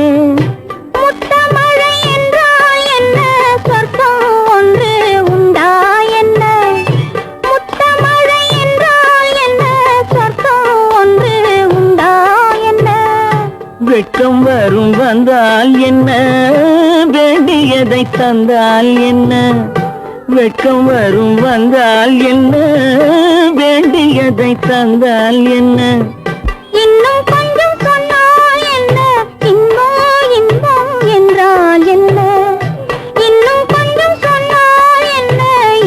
முத்தமழை என்றால் என்ன, சொர்க்கம் ஒன்று உண்டா என்ன. தந்தால் என்ன, வெட்கம் வரும் வந்தால் என்ன, வேண்டியதை தந்தால் என்ன. இன்னும் கொஞ்சம் சொன்னால் என்ன, இன்பம் இன்பம் என்றால் என்ன. இன்னும் கொஞ்சம் சொன்னால் என்ன,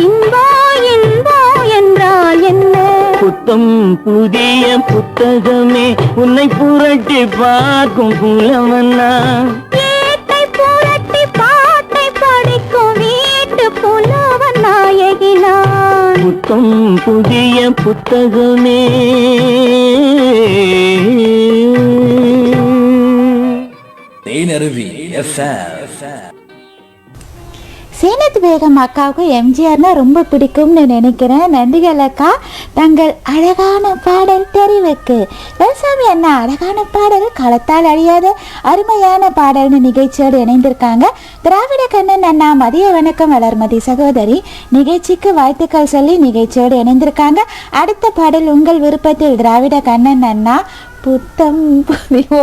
இன்பம் இன்பம் என்றால் என்ன. புத்தம் புதிய புத்தகமே உன்னை புரட்டி பார்க்கும் புலவனா, ஏட்டை புரட்டி பாட்டை படிக்கும் வீட்டு புலவன் நாயகினான். புத்தம் புதிய புத்தகமே. தேனருவி FM. சேனத் பேகம் அக்காவுக்கு எம்ஜிஆர்னா ரொம்ப பிடிக்கும்னு நினைக்கிறேன். நன்றிகள் அக்கா தங்கள் அழகான பாடல் தெரிவுக்கு. வேல்சாமி அண்ணா அழகான பாடல், களத்தால் அழியாத அருமையான பாடல்னு நிகழ்ச்சியோடு இணைந்திருக்காங்க. திராவிட கண்ணன் அண்ணா மதிய வணக்கம் வளர்மதி சகோதரி நிகழ்ச்சிக்கு வாழ்த்துக்கள் சொல்லி நிகழ்ச்சியோடு இணைந்திருக்காங்க. அடுத்த பாடல் உங்கள் விருப்பத்தில் திராவிட கண்ணன் அண்ணா புத்தம்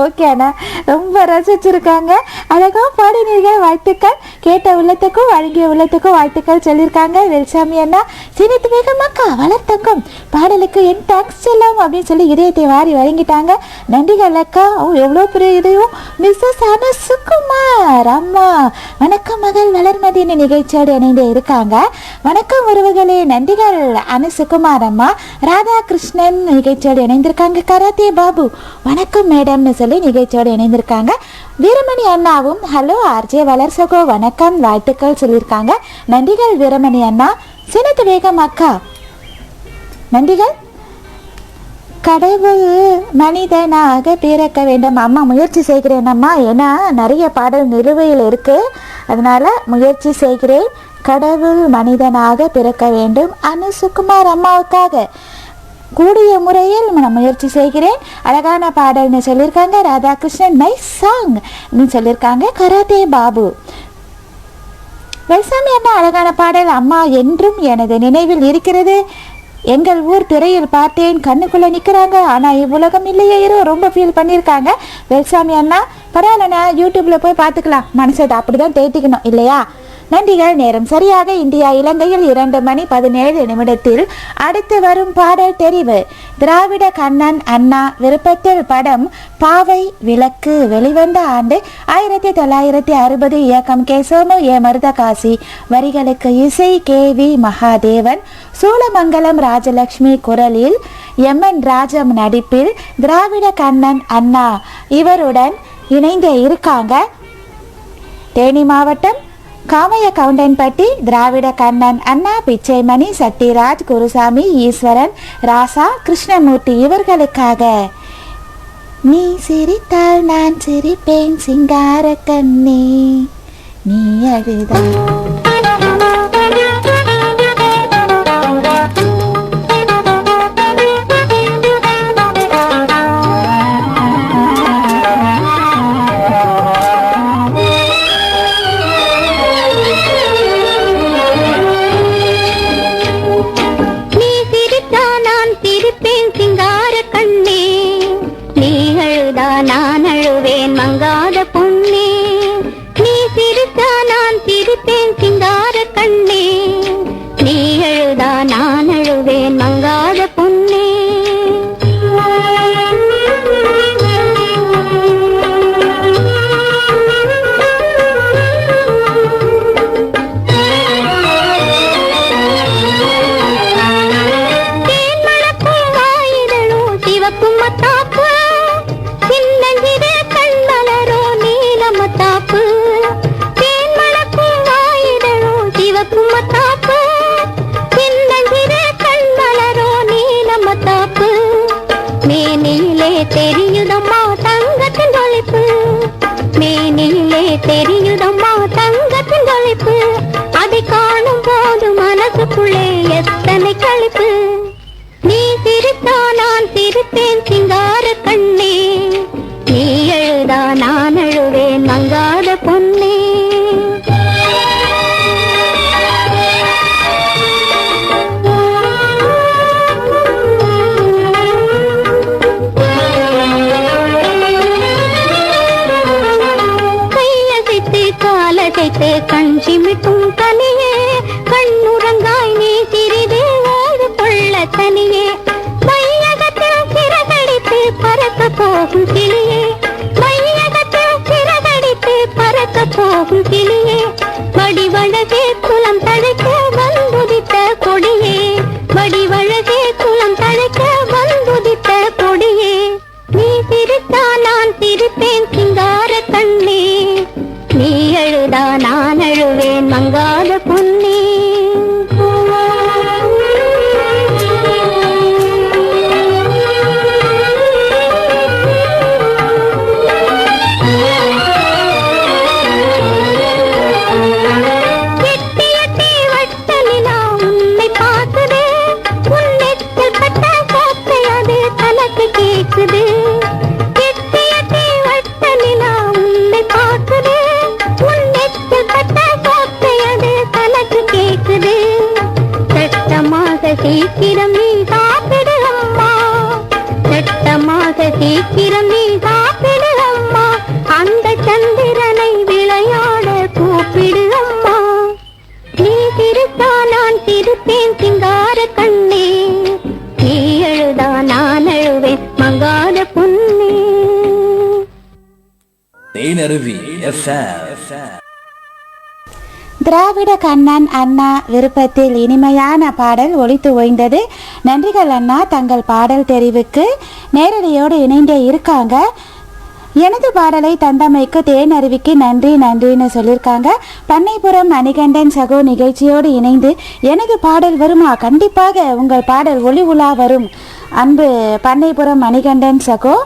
ஓகே அண்ணா, ரொம்ப ரசிச்சிருக்காங்க. அழகா பாடினீர்கள், வாழ்த்துக்கள். கேட்ட உள்ளத்துக்கும் வழங்கிய உள்ளத்துக்கும் வாழ்த்துக்கள் சொல்லியிருக்காங்க வெல்சாமி அண்ணா. சீனித்து வேகம் அக்கா வளர்த்தங்கம் பாடலுக்கு என் தேங்க்ஸ் செல்லம் அப்படின்னு சொல்லி இதயத்தை வாரி வழங்கிட்டாங்க. நன்றிகள் அக்கா. எவ்வளோ பெரிய இதையும் மிஸ்ஸஸ் அனுசுகுமார் அம்மா வணக்கம் மகள் வளர்மதியின் நிகழ்ச்சியோடு இணைந்து இருக்காங்க. வணக்கம் உறவுகளே, நன்றிகள் அனுசுகுமார் அம்மா. ராதாகிருஷ்ணன் நிகழ்ச்சியோடு இணைந்திருக்காங்க. கராத்தே பாபு வணக்கம் மேடம்னு சொல்லி நிகழ்ச்சியோடு இணைந்திருக்காங்க. வீரமணி அண்ணாவும் ஹலோ ஆர்ஜே வளர்சகோ வணக்கம் வாழ்த்துக்கள் சொல்லியிருக்காங்க. நன்றிகள் வீரமணி அண்ணா. சினத்து வேகம் அக்கா நன்றிகள். கடவுள் மனிதனாக பிறக்க வேண்டும் அம்மா, முயற்சி செய்கிறேன் அம்மா. ஏன்னா நிறைய பாடல் நிலுவையில் இருக்கு, அதனால முயற்சி செய்கிறேன். கடவுள் மனிதனாக பிறக்க வேண்டும் அனுசுகுமார் அம்மாவுக்காக கூடிய முறையில் நான் முயற்சி செய்கிறேன். அழகான பாடல்னு சொல்லியிருக்காங்க. ராதாகிருஷ்ணன் நைஸ் சாங் சொல்லியிருக்காங்க. கராத்தே பாபு வைசாமி அண்ணா அழகான பாடல் அம்மா என்றும் எனது நினைவில் இருக்கிறது. எங்கள் ஊர் திரையில் பார்த்தேன், கண்ணுக்குள்ள நிற்கிறாங்க, ஆனால் இவ்வுலகம் இல்லையே ரொம்ப ஃபீல் பண்ணியிருக்காங்க வெல்சாமி அண்ணா. பரவாயில்லண்ணா, யூடியூப்ல போய் பார்த்துக்கலாம், மனசை அப்படிதான் தேத்திக்கணும் இல்லையா. நன்றிகள். நேரம் சரியாக இந்தியா இலங்கையில் 2:17 அடுத்து வரும் பாடல் தெரிவு திராவிட கண்ணன் அண்ணா விருப்பத்தில் படம் பாவை விளக்கு வெளிவந்த ஆண்டு 1960. இயக்கம் கே சோமு, ஏ மருதகாசி. வரிகளுக்கு இசை KV மகாதேவன். சூளமங்கலம் ராஜலட்சுமி குரலில் எம்என் ராஜம் நடிப்பில் திராவிட கண்ணன் அண்ணா இவருடன் இணைந்து இருக்காங்க. தேனி மாவட்டம் காமைய கவுண்டன்பட்டி திராவிட கண்ணன் அண்ணா, பிச்சைமணி, சட்டிராஜ், குருசாமி, ஈஸ்வரன், ராசா, கிருஷ்ணமூர்த்தி இவர்களுக்காக. நீ சிரித்தால் நான் சிரிப்பேன் சிங்கார கண்ணே, நீ அழுதால் நான் அழுவேன் மங்காத பொன்னே, நீ சிரித்தா நான் சிரிப்பேன் சிங்கார கண்ணே, நீ அழுதா நான் அழுவேன் மங்காத பொன்னே. தேன் மணக்கும் வாயிதழோ சிவக்கும் மத்தாப்பு, சின்னஞ்சிறு கண்மலரோ நீலமத்தாப்பு. தேன் மணக்கும் வாயிதழோ சிவக்கும் மத்தாப்பு, சின்னஞ்சிறு கண்மலரோ நீலமத்தாப்பு. மேனிலே தெரியுதம்மா தங்கத்தின் ஒளிப்பு, மேனிலே தெரியுதம்மா தங்கத்தின் ஒளிப்பு. அதை காணும் போது மனசுக்குள்ளே எத்தனை களிப்பு. நீ சிரித்தா நான் சிரிப்பேன் சிங்கார கண்ணே, நீ அழுதா நான் அழுவேன் மங்காத பொன்னே. கையசைத்து காலசைத்து கண் சிமிட்டும் தனியே கண்ணுறங்காய் நீ சிறிது ஓய்வு கொள்ள தனியே மையகத்தில் சிறகடித்து பறக்க போகும் கிளியே மையகத்தில் சிறகடித்து பறக்க போகும் கிளியே வடிவழகே குலம் தழைக்க வந்துதித்த கொடியே வடிவழகே குலம் தழைக்க வந்துதித்த கொடியே நீ சிரித்தா நான் சிரிப்பேன் சிங்கார கண்ணே நீ அழுதா நான் அழுவேன் மங்காத பொன்னே சீக்கிரம் நீ சாப்பிடு அம்மா சட்டமாக சீக்கிரம் நீ சாப்பிடு அம்மா அந்த சந்திரனை விளையாட கூப்பிடு அம்மா நீ சிரித்தா நான் சிரிப்பேன் சிங்கார கண்ணே நீ அழுதா நான் அழுவேன் மங்காத பொன்னே. தேனருவி FM. திராவிட கண்ணன் அண்ணா விருப்பத்தில் இனிமையான பாடல் ஒலித்து ஓய்ந்தது. நன்றிகள் அண்ணா, தங்கள் பாடல் தெரிவுக்கு நேரடியோடு இணைந்தே இருக்காங்க. எனது பாடலை தந்தமைக்கு தேனருவிக்கு நன்றி நன்றின்னு சொல்லியிருக்காங்க. பண்ணைப்புறம் மணிகண்டன் சகோ நிகழ்ச்சியோடு இணைந்து எனது பாடல் வருமா? கண்டிப்பாக உங்கள் பாடல் ஒளி உலா வரும். அன்பு பண்ணைப்புறம் மணிகண்டன் சகோ,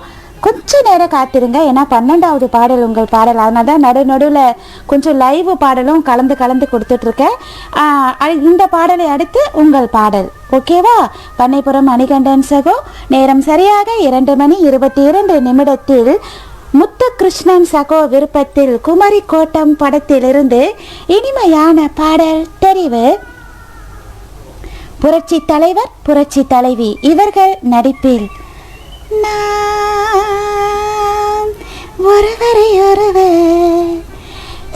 கொஞ்ச நேரம் காத்திருங்க. ஏன்னா 12வது பாடல் உங்கள் பாடல், அதனால தான் நடுவில் கொஞ்சம் லைவ் பாடலும் கலந்து கொடுத்துட்ருக்கேன். இந்த பாடலை அடுத்து உங்கள் பாடல், ஓகேவா? பண்ணைப்புறம் மணிகண்டன் சகோ, நேரம் சரியாக 2:22 முத்துகிருஷ்ணன் சகோ விருப்பத்தில் குமரி கோட்டம் படத்திலிருந்து இனிமையான பாடல் தெரிவு. புரட்சி தலைவர் புரட்சி தலைவி இவர்கள் நடிப்பில் நாம் ஒருவரை ஒருவர்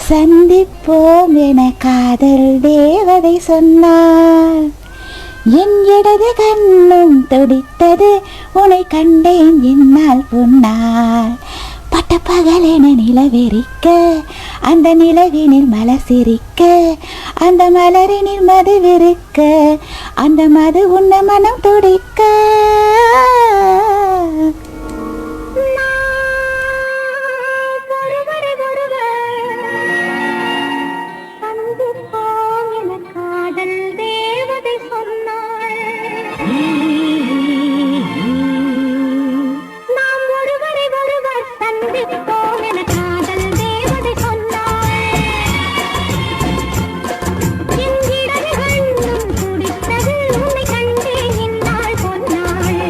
சந்திப்போம் என காதல் தேவதை சொன்னார். என் இடது கண்ணும் துடித்தது உன்னை கண்டேன் என்னால் பொன்னால். பட்ட பகலென நிலவெறிக்க அந்த நிலவினில் மலர் சிரிக்க அந்த மலரினில் மது விருக்க அந்த மது உன்ன மனம் துடிக்க காதல் தேவதை சொன்னாள். நாம் ஒருவரை ஒருவர் சந்திப்போம் என காதல் தேவதை சொன்னாள். என் இடது கண்ணும் துடித்தது உன்னை கண்டேன் என்னால் சொன்னாள்.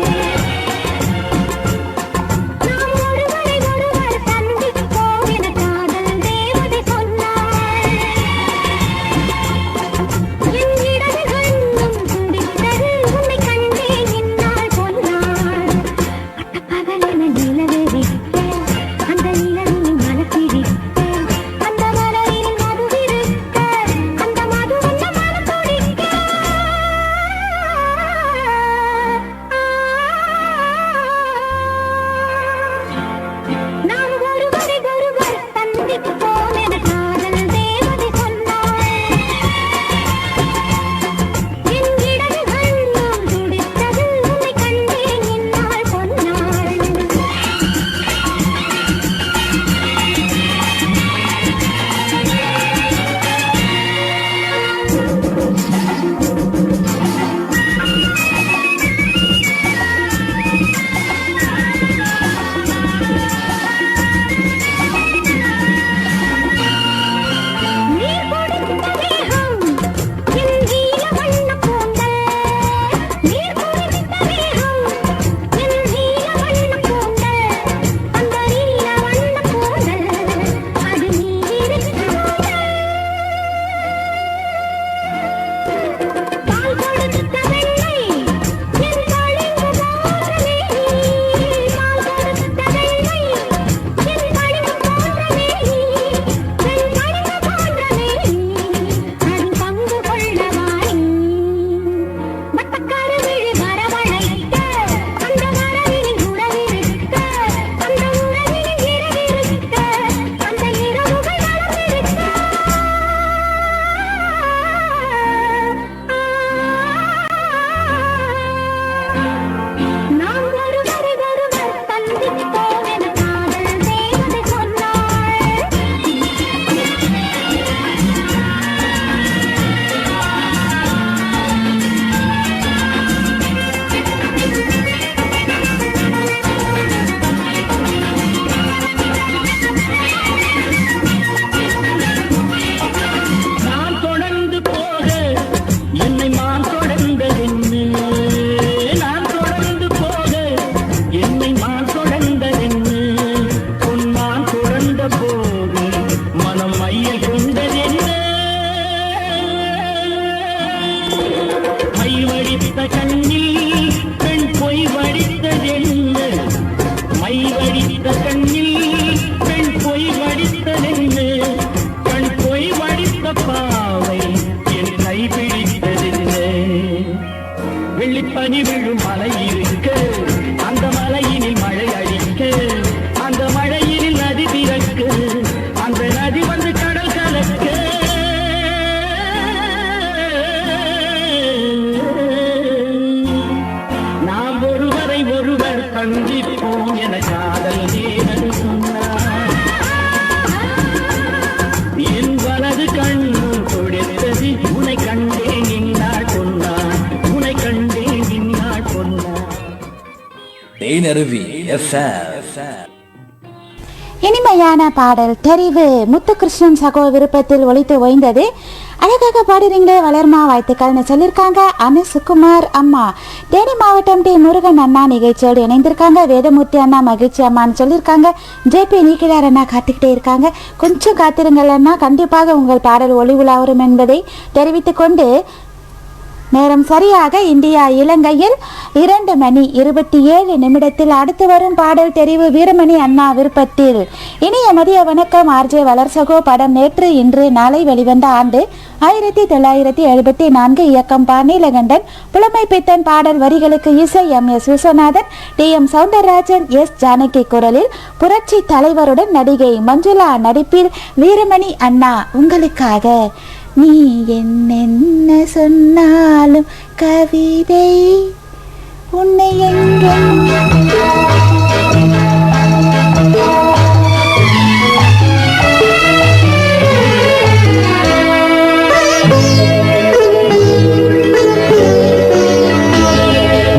வடித்த கண்ணில் பெண் பொய் வடித்ததென்ன மை வடித்த கண்ணில் பெண் பொய் வடித்ததென்ன கண் பொய் வடித்த பாவை என் கை பிடித்ததென்ன வெள்ளிப்பனி விழும் மலை இருக்க அந்த மலையினில் மழை அடிக்க அந்த மழையினில் நதி பிறக்க அந்த நதி வந்து கடல் கலக்க நாம் ஒருவரை ஒருவர் சந்திப்போம் என காதல் தேவன் சொன்னார் என் வலது கண்ணு கொடுத்தது உன்னை கண்டேன் நின்றாள் பொன்னார் உன்னை கண்டேன் நின்றாள் பொன்னார். தேனருவி FM. இனிமையான பாடல் தெரிவு முத்துகிருஷ்ணன் சகோ விருப்பத்தில் ஒலித்து ஓய்ந்தது. அழகாக பாடுறீங்களே வளர்மா வாழ்த்துக்கள்னு சொல்லியிருக்காங்க அனு சுகுமார் அம்மா. தேனி மாவட்டம் டி முருகன் அண்ணா நிகழ்ச்சியோடு இணைந்திருக்காங்க. வேதமூர்த்தி அண்ணா மகிழ்ச்சி அம்மான்னு சொல்லியிருக்காங்க. ஜேபி நீக்கிடார் அண்ணா காத்துக்கிட்டே இருக்காங்க. கொஞ்சம் காத்திருங்கள் அண்ணா, கண்டிப்பாக உங்கள் பாடல் ஒளி உலா வரும் என்பதை தெரிவித்துக் கொண்டு நேரம் சரியாக இந்தியா இலங்கையில் 2:27 அடுத்து வரும் பாடல் தெரிவு வீரமணி அண்ணா விருப்பத்தில். இனிய மதிய வணக்கம். ஆர்ஜே வளர்சகோ. படம் நேற்று இன்று நாளை வெளிவந்த ஆண்டு 1974. இயக்கம் பா நீலகண்டன். புலமை பித்தன். பாடல் வரிகளுக்கு இசை MS Viswanathan, TM Soundararajan, S Janaki குரலில் புரட்சி தலைவருடன் நடிகை மஞ்சுளா நடிப்பில் வீரமணி அண்ணா உங்களுக்காக. நீ என்ன சொன்னாலும் கவிதை உன்னை எங்கும்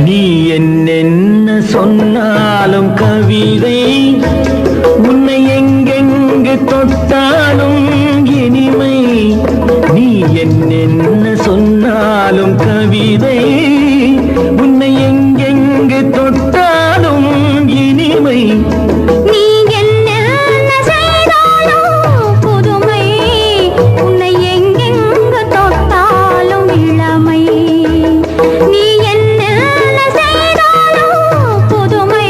நீ என்ன சொன்னாலும் கவிதை உன்னை எங்கெங்கு தொட்டாலும் இனிமை. நீ என்ன சொன்னாலும் கவிதை உன்னை எங்கெங்கு தொட்டாலும் இனிமை. நீ என்ன செய்தாலும் புதுமை உன்னை எங்கெங்கு தொட்டாலும் இளமை. நீ என்ன செய்தாலும் புதுமை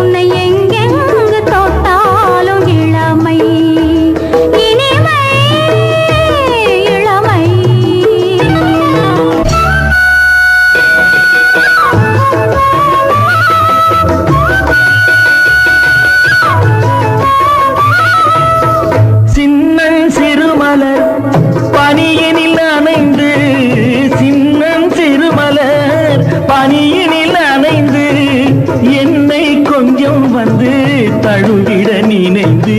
உன்னை எங்கெங்கு தொட்டாலும் இளமை. இனிமை இளமை. சின்னன் சிறுமலர் பனியினில் அணைந்து சின்னன் சிறுமலர் பனியினில் அணைந்து என்னை கொஞ்சம் வந்து தழுவிட நினைந்து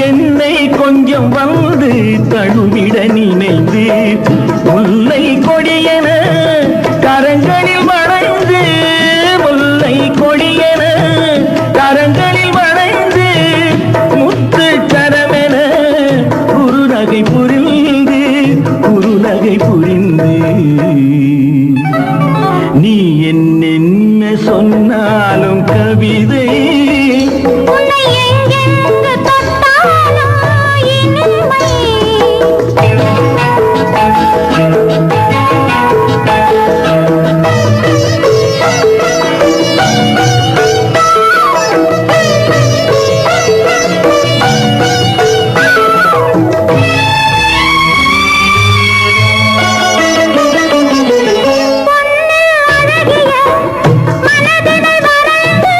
என்னை கொஞ்சம் வந்து தழுவிட நினைந்து முல்லை கொடியென கரங்களில் வளைந்து முல்லை கொடியென கரங்களில் வளைந்து முத்து சரமென குறுநகை புரிந்து குறுநகை புரிந்து. நீ என்ன சொன்னாலும் கவிதை உன்னை எங்கெங்கு தொட்டாலும் இனிமை. பொன்னு அழகிய மனதினை வரைந்து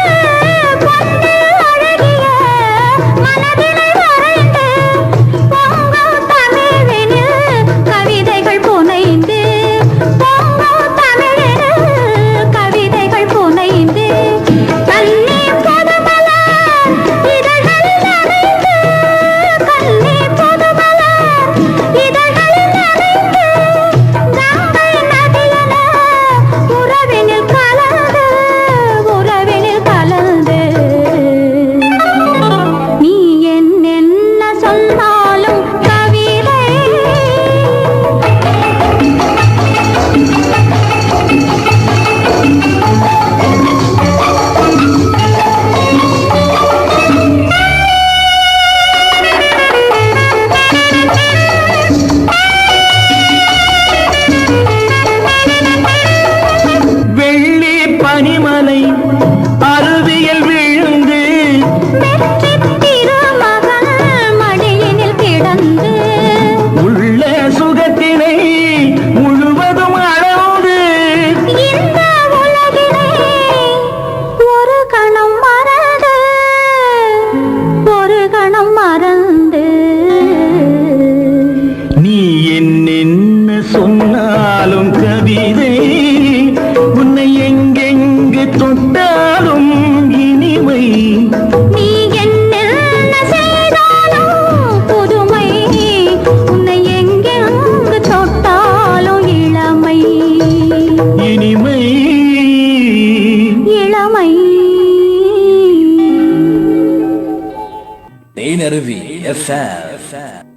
FM.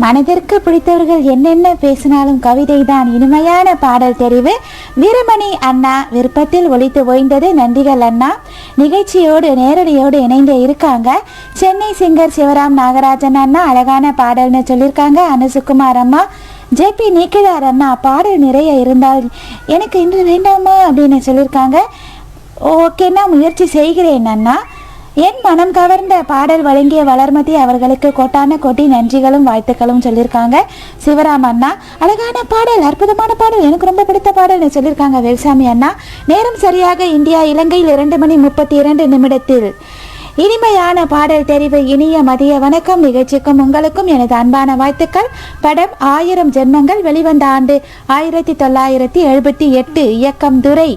மனதிற்கு பிடித்தவர்கள் என்னென்ன பேசினாலும் கவிதை தான் இனிமையான பாடல் தெரிவு. வீரமணி அண்ணா விருப்பத்தில் ஒலித்து ஓய்ந்தது. நன்றிகள் அண்ணா. நிகழ்ச்சியோடு நேரடியோடு இணைந்து இருக்காங்க சென்னை சிங்கர் சிவராம் நாகராஜன் அண்ணா. அழகான பாடல்னு சொல்லியிருக்காங்க. அனுசுகுமார் அம்மா, ஜேபி நீக்கிதார் அண்ணா, பாடல் நிறைய இருந்தால் எனக்கு இன்று வேண்டாமா அப்படின்னு சொல்லியிருக்காங்க. ஓகேண்ணா, முயற்சி செய்கிறேன் அண்ணா. என் மனம் கவர்ந்த பாடல் வழங்கிய வளர்மதி அவர்களுக்கு கோட்டான கோட்டி நன்றிகளும் வாழ்த்துக்களும் சொல்லியிருக்காங்க. சிவராம் அண்ணா, அழகான பாடல், அற்புதமான பாடல், எனக்கு ரொம்ப பிடித்த பாடல்னு சொல்லியிருக்காங்க. வேல்சாமி அண்ணா, நேரம் சரியாக இந்தியா இலங்கையில் 2:32 இனிமையான பாடல் தெரிவு. இனிய மதிய வணக்கம். நிகழ்ச்சிக்கும் உங்களுக்கும் எனது அன்பான வாழ்த்துக்கள். படம் 1000 ஜென்மங்கள், வெளிவந்த ஆண்டு 1978. இயக்கம் துரை.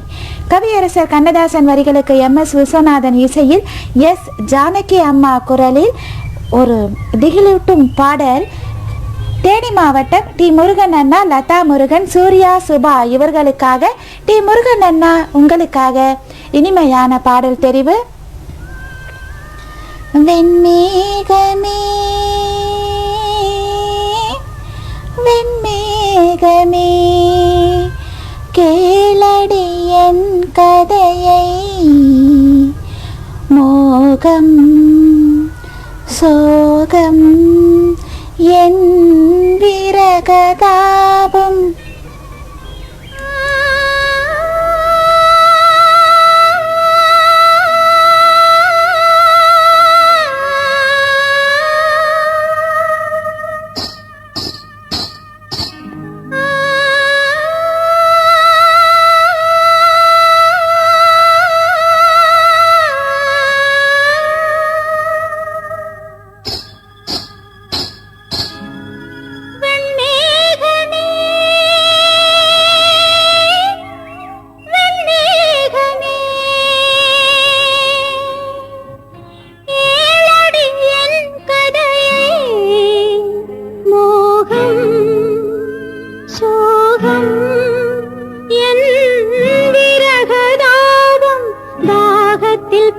கவியரசர் கண்ணதாசன் வரிகளுக்கு MS விஸ்வநாதன் இசையில் S ஜானகி அம்மா குரலில் ஒரு திகிலூட்டும் பாடல். தேனி மாவட்டம் டி முருகன் அண்ணா, லதா முருகன், சூர்யா, சுபா இவர்களுக்காக, டி முருகன் அண்ணா உங்களுக்காக இனிமையான பாடல் தெரிவு. வெண்மேகமே வெண்மேகமே கேளடி என் கதையை, மோகம் சோகம் என் விரகதாபம்.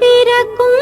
பிறக்கும்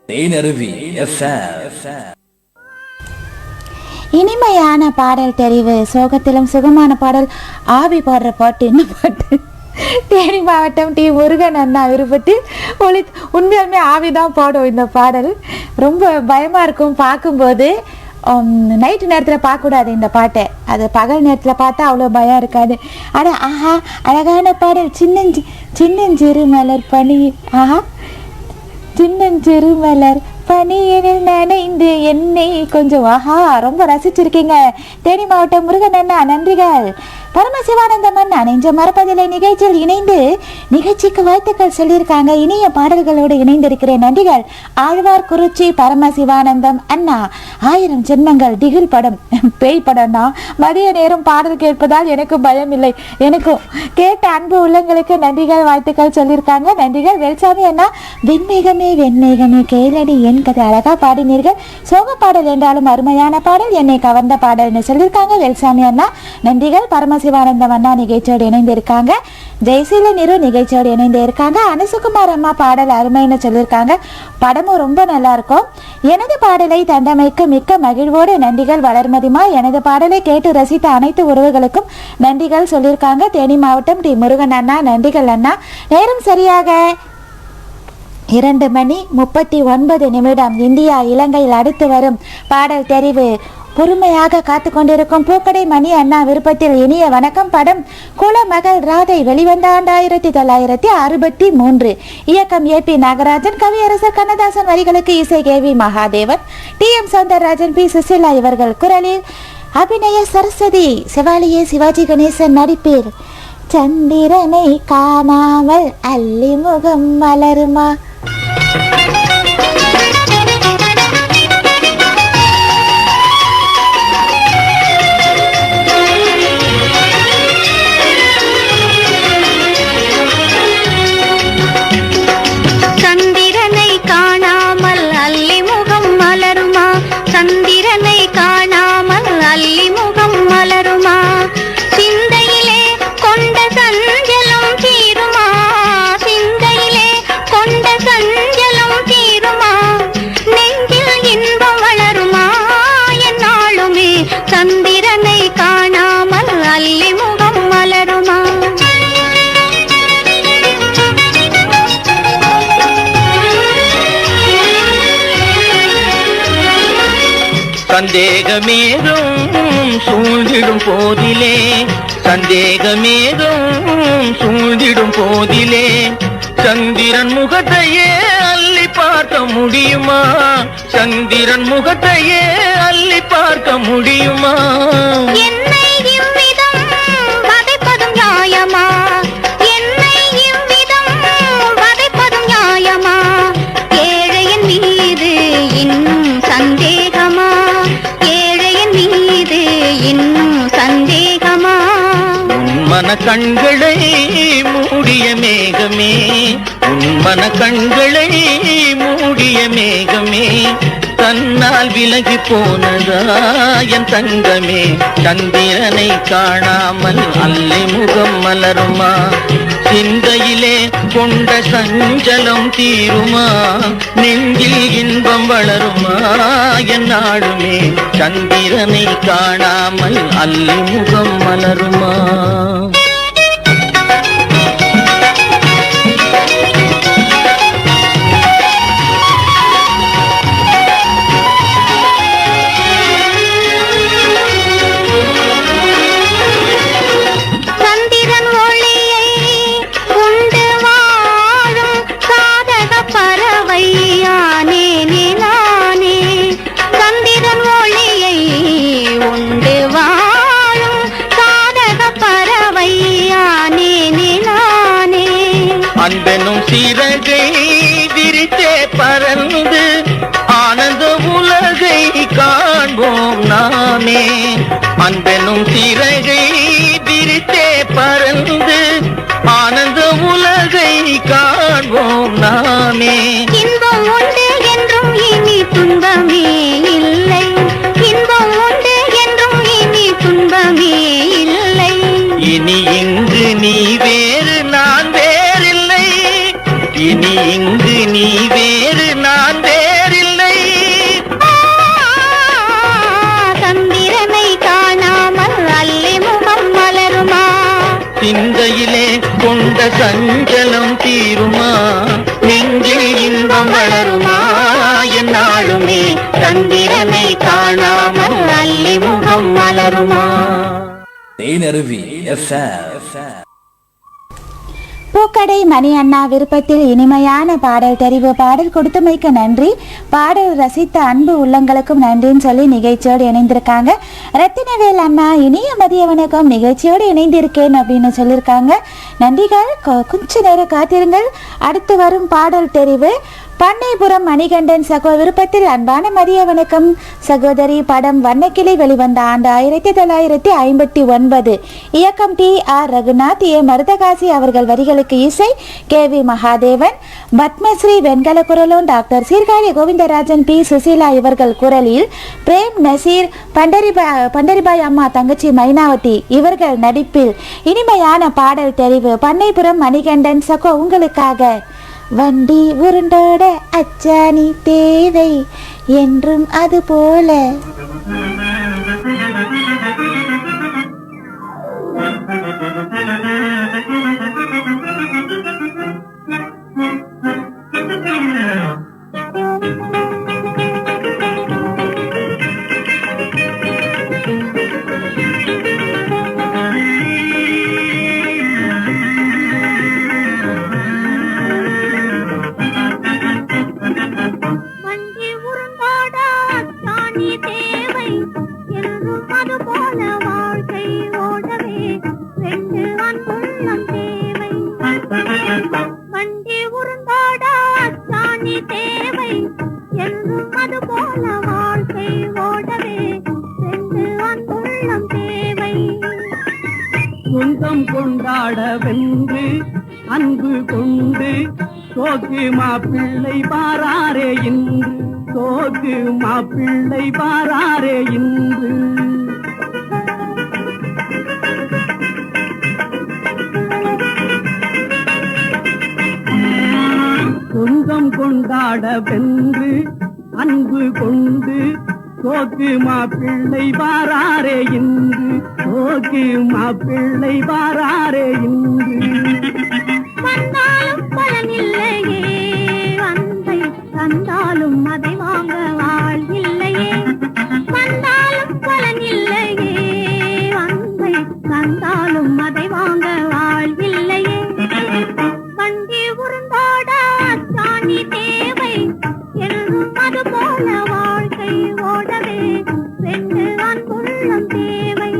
தேனருவி FM. இனிமையான பாடல் தெரிவு, சோகத்திலும் சுகமான பாடல். ஆவி பாடுற பாட்டு என்ன பாட்டு? தேனி மாவட்டம் டி முருகன் அண்ணா விருப்பத்தில் உண்மையாலுமே ஆவிதான் பாடும் இந்த பாடல். ரொம்ப பயமா இருக்கும் பார்க்கும்போது. நைட்டு நேரத்தில் பார்க்கக்கூடாது இந்த பாட்டை, அது பகல் நேரத்தில் பார்த்தா அவ்வளோ பயம் இருக்காது. ஆனால் ஆஹா அழகான பாடல். சின்னஞ்சிறு மலர் பனி, ஆஹா சின்னஞ்சிறு மலர் பனியில் நனைந்து என்னை கொஞ்சம், ஆஹா ரொம்ப ரசிச்சிருக்கீங்க. தேனி மாவட்டம் முருகன் அண்ணா நன்றிகள். பரமசிவானந்தம் அண்ணா நெஞ்ச மறப்பதில்லை நிகழ்ச்சியில் இணைந்து நிகழ்ச்சிக்கு வாழ்த்துக்கள் சொல்லியிருக்காங்க. இனிய பாடல்களோடு இணைந்திருக்கிறேன், நன்றிகள். ஆழ்வார் குறிச்சி பரமசிவானந்தம் அண்ணா. 1000 ஜென்மங்கள் திகில் படம், பேய் படம்னா மதிய நேரம் பாடல் கேட்பதால் எனக்கு பயம் இல்லை. எனக்கும் கேட்ட அன்பு உள்ளங்களுக்கு நன்றிகள் வாழ்த்துக்கள் சொல்லியிருக்காங்க, நன்றிகள். வேல்சாமி அண்ணா வெண்மேகமே வெண்மேகமே கேளடி என் கதை, அழகா பாடினீர்கள். சோக பாடல் என்றாலும் அருமையான பாடல், என்னை கவர்ந்த பாடல்னு சொல்லியிருக்காங்க வேல்சாமி அண்ணா, நன்றிகள். பரமசிவானந்தம் அண்ணா நிகழ்ச்சியோடு இணைந்திருக்காங்க. ஜெயசீல நிறு நிகழ்ச்சியோடு இணைந்து இருக்காங்க. அனுசுகுமார் அம்மா பாடல் அருமைன்னு சொல்லியிருக்காங்க, படமும் ரொம்ப நல்லா இருக்கும். எனது பாடலை தண்டமைக்கு மிக்க மகிழ்வோடு நன்றிகள் வளர்மதிமா. எனது பாடலை கேட்டு ரசித்த அனைத்து உறவுகளுக்கும் நன்றிகள் சொல்லியிருக்காங்க. தேனி மாவட்டம் டி முருகன் அண்ணா, நன்றிகள் அண்ணா. நேரம் சரியாக 2:39. இந்தியா இலங்கையில் அடுத்து வரும் பாடல் தெரிவு பொறுமையாக காத்து கொண்டிருக்கும் பூக்கடை மணி அண்ணா விருப்பத்தில் இனிய வணக்கம். படம் குலமகள் ராதை, வெளிவந்த ஆண்டு 1963. இயக்கம் ஏபி நாகராஜன், கவியரசர் கண்ணதாசன், வரிகளுக்கு இசை KV Mahadevan, TM Soundararajan, P Susheela இவர்கள் குரலில், அபிநய சரஸ்வதி, செவாலியே சிவாஜி கணேசன் நடிப்பில் சந்திரனை காணாமல் அல்லி முகம் மலருமா. சந்திரனை காணாமல் அல்லி முகம் மலருமா, சிந்தையிலே கொண்ட சஞ்சலம் தீருமா, சிந்தையிலே கொண்ட சஞ்சலம் தீருமா, நெஞ்சில் இன்பம் வளருமா என்னாலுமே, சந்திரனை காணாமல் அல்லி முகம் மலருமா. சந்தேகமேதும் சூழ்ந்திடும் போதிலே, சந்தேகமேதும் சூழ்ந்திடும் போதிலே, சந்திரன் முகத்தையே அள்ளி பார்க்க முடியுமா, சந்திரன் முகத்தையே அள்ளி பார்க்க முடியுமா. என்னை இவ்விதம் வதைப்பதும் நியாயமா, என்னை இவ்விதம் வதைப்பதும் நியாயமா, ஏழையின் மீது இன்னும் சந்தேகமா, ஏழையின் மீது இன்னும் சந்தேகமா. உன்மன கண்களை மூடிய மேகமே, உன்மன கண்களை மூடிய மேகமே, தன்னால் விலகி போனதா என் தங்கமே, சந்திரனை காணாமல் அல்லி முகம் மலருமா, சிந்தையிலே கொண்ட சஞ்சலம் தீருமா, நெஞ்சில் இன்பம் வளருமா என்னாலுமே, சந்திரனை காணாமல் அல்லி முகம் மலருமா. அன்பெனும் சிறகை விரித்தே பறந்து ஆனந்த உலகை காண்போம் நாமே, அன்பெனும் சிறகை விரித்தே பறந்து ஆனந்த உலகை காண்போம் நாமே. இன்பம் உண்டு என்றும் இனி துன்பமே இல்லை, இன்பம் உண்டு என்றும் இனி துன்பமே இல்லை, இனி இங்கு நீ வேறு நான் வேறில்லை, இனி இங்கு நீ வேறு நான் சஞ்சலம் தீருமா, நெஞ்சில் இன்பம் வளருமா, என்னாலுமே சந்திரனை காணாமல் அல்லி முகம் மலருமா. தேனருவி FM. பூக்கடை மணி அண்ணா விருப்பத்தில் இனிமையான பாடல் தெரிவு. பாடல் கொடுத்தமைக்கு நன்றி. பாடல் ரசித்த அன்பு உள்ளங்களுக்கும் நன்றின்னு சொல்லி நிகழ்ச்சியோடு இணைந்திருக்காங்க. ரத்தினவேல் அண்ணா இனிய மதிய வணக்கம், நிகழ்ச்சியோடு இணைந்திருக்கேன் அப்படின்னு சொல்லியிருக்காங்க. நன்றிகள். கொஞ்ச நேரம் காத்திருங்கள். அடுத்து வரும் பாடல் தெரிவு பண்ணைபுரம் மணிகண்டன் சகோ விருப்பத்தில் அன்பான மதிய வணக்கம் சகோதரி. படம் வண்ணக்கிளி வெளிவந்த ஆண்டு 1959. இயக்கம் TR ரகுநாத், A மருதகாசி அவர்கள் வரிகளுக்கு இசை KV மகாதேவன், பத்மஸ்ரீ வெண்கல குரலும் டாக்டர் சீர்காழி கோவிந்தராஜன், P சுசீலா இவர்கள் குரலில் பிரேம் நசீர், பண்டரிபாய் அம்மா தங்கச்சி மைனாவதி இவர்கள் நடிப்பில் இனிமையான பாடல் தெரிவு. பண்ணைபுரம் மணிகண்டன் சகோ உங்களுக்காக. வண்டி உருண்டோட அச்சாணி தேவை என்றும் அது போல. சொந்தம் கொண்டாட வென்று அன்பு கொண்டு சோக்கு மாப்பிள்ளை பாராரே இன்று, சோக்கு மாப்பிள்ளை பாராரே இன்று. சொந்தம் கொண்டாட வென்று அன்பு கொண்டு சோக்கு மாப்பிள்ளை பாராரே இன்று, சோக்கு மாப்பிள்ளை பாராரே இன்று. வந்தாலும் பலனில்லையே, அன்பை தந்தாலும் அதை வாங்க ஆள் இல்லையே. வந்தாலும் பலனில்லையே, அன்பை தந்தாலும் அதை வாங்க ஆள் இல்லையே. வண்டி உருண்டோட சாணி தேவை என்றும் அது போல வாழ்க்கை ஓடவே ரெண்டு அன்புள்ளம் தேவை.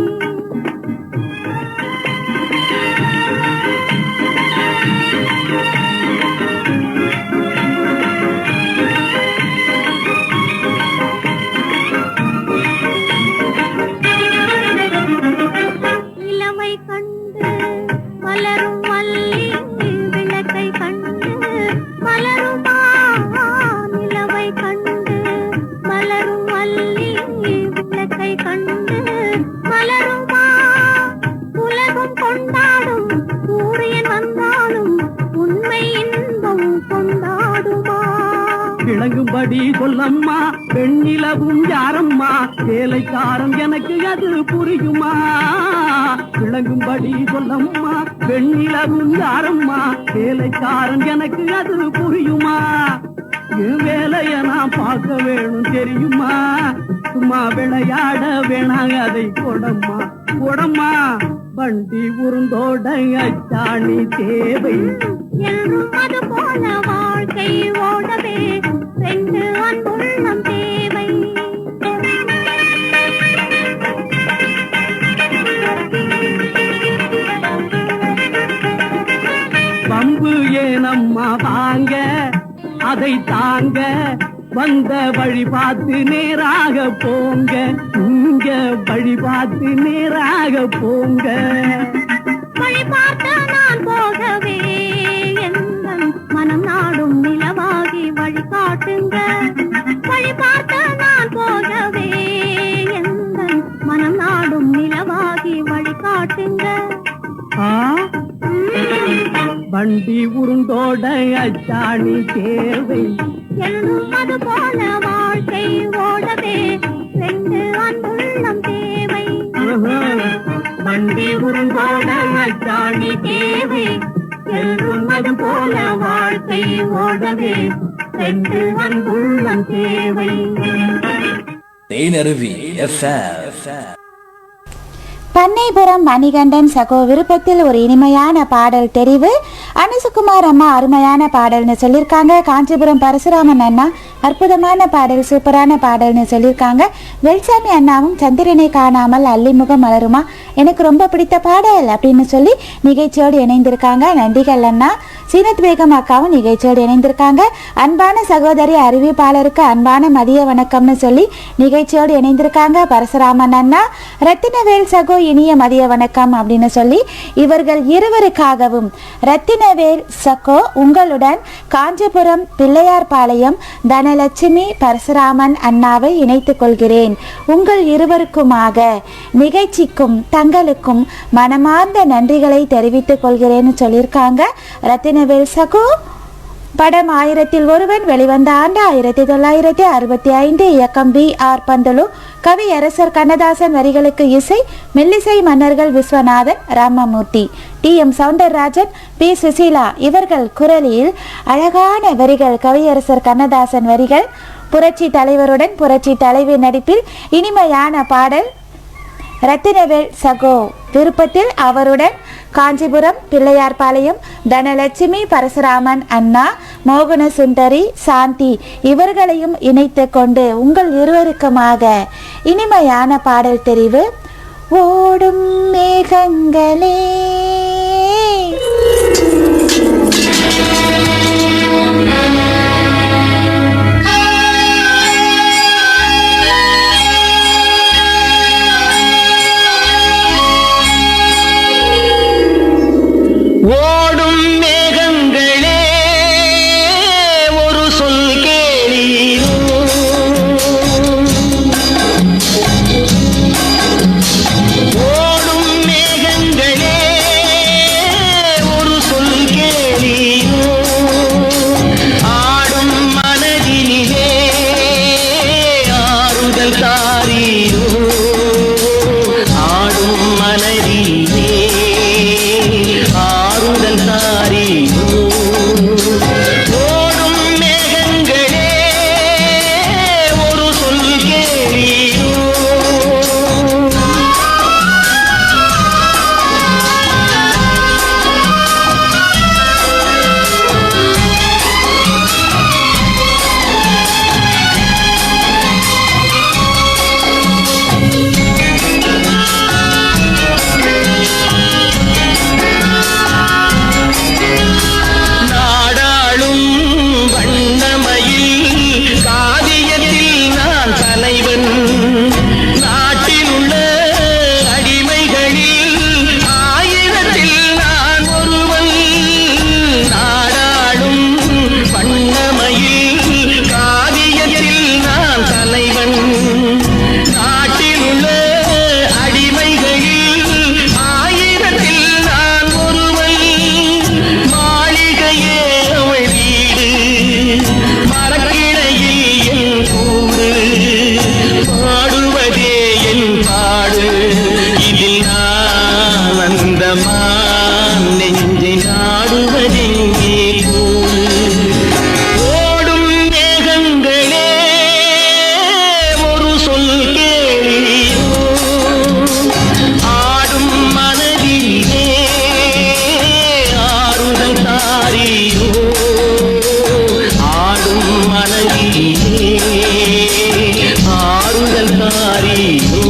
இளமை கண்டு மலரும் மல்லி விளக்கை கண்டு மலருமா, நிலவை கண்டு மலரும் மல்லி விளக்கை கண்டு மலருமா. உலகம் கொண்டாடும் சூரியன் வந்தாலும் உண்மை இன்பம் கொண்டாடுமா. விளங்கும்படி சொல்லம்மா பெண்ணிலவும் யாரம்மா, வேலைக்காரன் எனக்கு அது புரியுமா. விளங்கும்படி சொல்லம்மா பெண்ணிலவும் யாரம்மா, வேலைக்காரன் எனக்கு அது புரியுமா. என் வேலைய நான் பார்க்க வேணும் தெரியுமா, சும்மா விளையாட வேணாங்க அதை கொடம்மா கொடம்மா. வண்டி உருந்தோட அச்சாணி தேவை என்றும் அது போல வாழ்க்கை ஓடவே ரெண்டு அன்புள்ளம் தேவை. பம்பு ஏனம்மா வாங்க அதை தாங்க, வந்த வழி பார்த்து நேராக போங்க, இங்க வழி பார்த்து நேராக போங்க. வழி பார்த்து நான் போகவே எங்கள் மனம் நாடும் நிலவாகி வழி காட்டுங்க. வழி பார்த்து நான் போகவே எங்கள் மனம் நாடும் நிலவாகி வழி காட்டுங்க. வண்டி உருண்டோட அச்சாணி தேவை என்றும் அது போல வாழ்க்கை ஓடவே ரெண்டு அன்புள்ளம் தேவை. வண்டி உருண்டோட அச்சாணி தேவை என்றும் அது போல வாழ்க்கை ஓடவே சென்று அன்புள்ளம் தேவை. தேனருவி FM. பண்ணைபுரம் மணிகண்டன் சகோ விருப்பத்தில் ஒரு இனிமையான பாடல் தெரிவு. அனுசுகுமார் அம்மா அருமையான பாடல்னு சொல்லியிருக்காங்க. காஞ்சிபுரம் பரசுராமன் அண்ணா அற்புதமான பாடல், சூப்பரான பாடல்னு சொல்லியிருக்காங்க. வெல்சாமி அண்ணாவும் சந்திரனை காணாமல் அல்லிமுகம் மலருமா எனக்கு ரொம்ப பிடித்த பாடல் அப்படின்னு சொல்லி நிகழ்ச்சியோடு இணைந்திருக்காங்க. நன்றிகள் அண்ணா. சீனத் பேகம் அக்காவும் நிகழ்ச்சியோடு இணைந்திருக்காங்க. அன்பான சகோதரி அறிவிப்பாளருக்கு அன்பான மதிய வணக்கம்னு சொல்லி நிகழ்ச்சியோடு இணைந்திருக்காங்க பரசுராமன் அண்ணா. ரத்தினவேல் சகோ இனிய மதிய வணக்கம் அப்படின்னு சொல்லி இவர்கள் இருவருக்காகவும் ரத்தினவேல் சகோ உங்களுடன் காஞ்சிபுரம் பிள்ளையார்பாளையம் தனலட்சுமி பரசுராமன் அண்ணாவை இணைத்துக் கொள்கிறேன். உங்கள் இருவருக்குமாக நிகழ்ச்சிக்கும் தங்களுக்கும் மனமார்ந்த நன்றிகளை தெரிவித்துக் கொள்கிறேன்னு சொல்லியிருக்காங்க ரத்தினவேல் சகோ. படம் 1000ல் ஒருவன் வெளிவந்த ஆண்டு 1965. இயக்கம் B.R. பந்தலு. கவியரசர் கண்ணதாசன் வரிகளுக்கு இசை மெல்லிசை மன்னர்கள் விஸ்வநாதன், ராமமூர்த்தி, T.M. சவுந்தரராஜன், P. சுசீலா இவர்கள் குரலில் அழகான வரிகள். கவியரசர் கண்ணதாசன் வரிகள். புரட்சி தலைவருடன் புரட்சி தலைவி நடிப்பில் இனிமையான பாடல். ரத்தினவேல் சகோ விருப்பத்தில் அவருடன் காஞ்சிபுரம் பிள்ளையார்பாளையம் தனலட்சுமி பரசுராமன் அண்ணா, மோகன சுந்தரி, சாந்தி இவர்களையும் இணைத்து கொண்டு உங்கள் இருவருக்குமாக இனிமையான பாடல் தெரிவு. ஓடும் மேகங்களே ஓடும் மேகங்களே ஒரு சொல் கேளீரோ, ஓடும் மேகங்களே ஒரு சொல் கேளீரோ, ஆடும் மனதினிலே ஆறுதல் தாரீரோ, ஆடும் மனதினிலே ஆறுதல் தாரீரோ, ஓடும் மேகங்களே ஒரு சொல் கேளீரோ. நாடாளும் வண்ணமயில் காவியத்தில் நான் தலைவன், நாட்டில் உள்ள அடிமைகளில் 1000ல் நான் ஒருவன். நாடாளும் வண்ணமயில் காவியத்தில் நான் தலைவன், நாட்டில் உள்ள அடிமைகளில் 1000ல் நான் ஒருவன். மாளிகையே அவள் வீடு, மரக்கிளையில் என் கூடு, பாடுவதே என் பாடு, இதில் நான் அந்த நெஞ்சை நாடுவதெங்கே கூடு. ஓடும் மேகங்களே ஒரு சொல் கேளீரோ, ஆடும் மனதிலே ஆறுதல் தாரீரோ, ஆடும் மனதிலே ஆறுதல் தாரீரோ.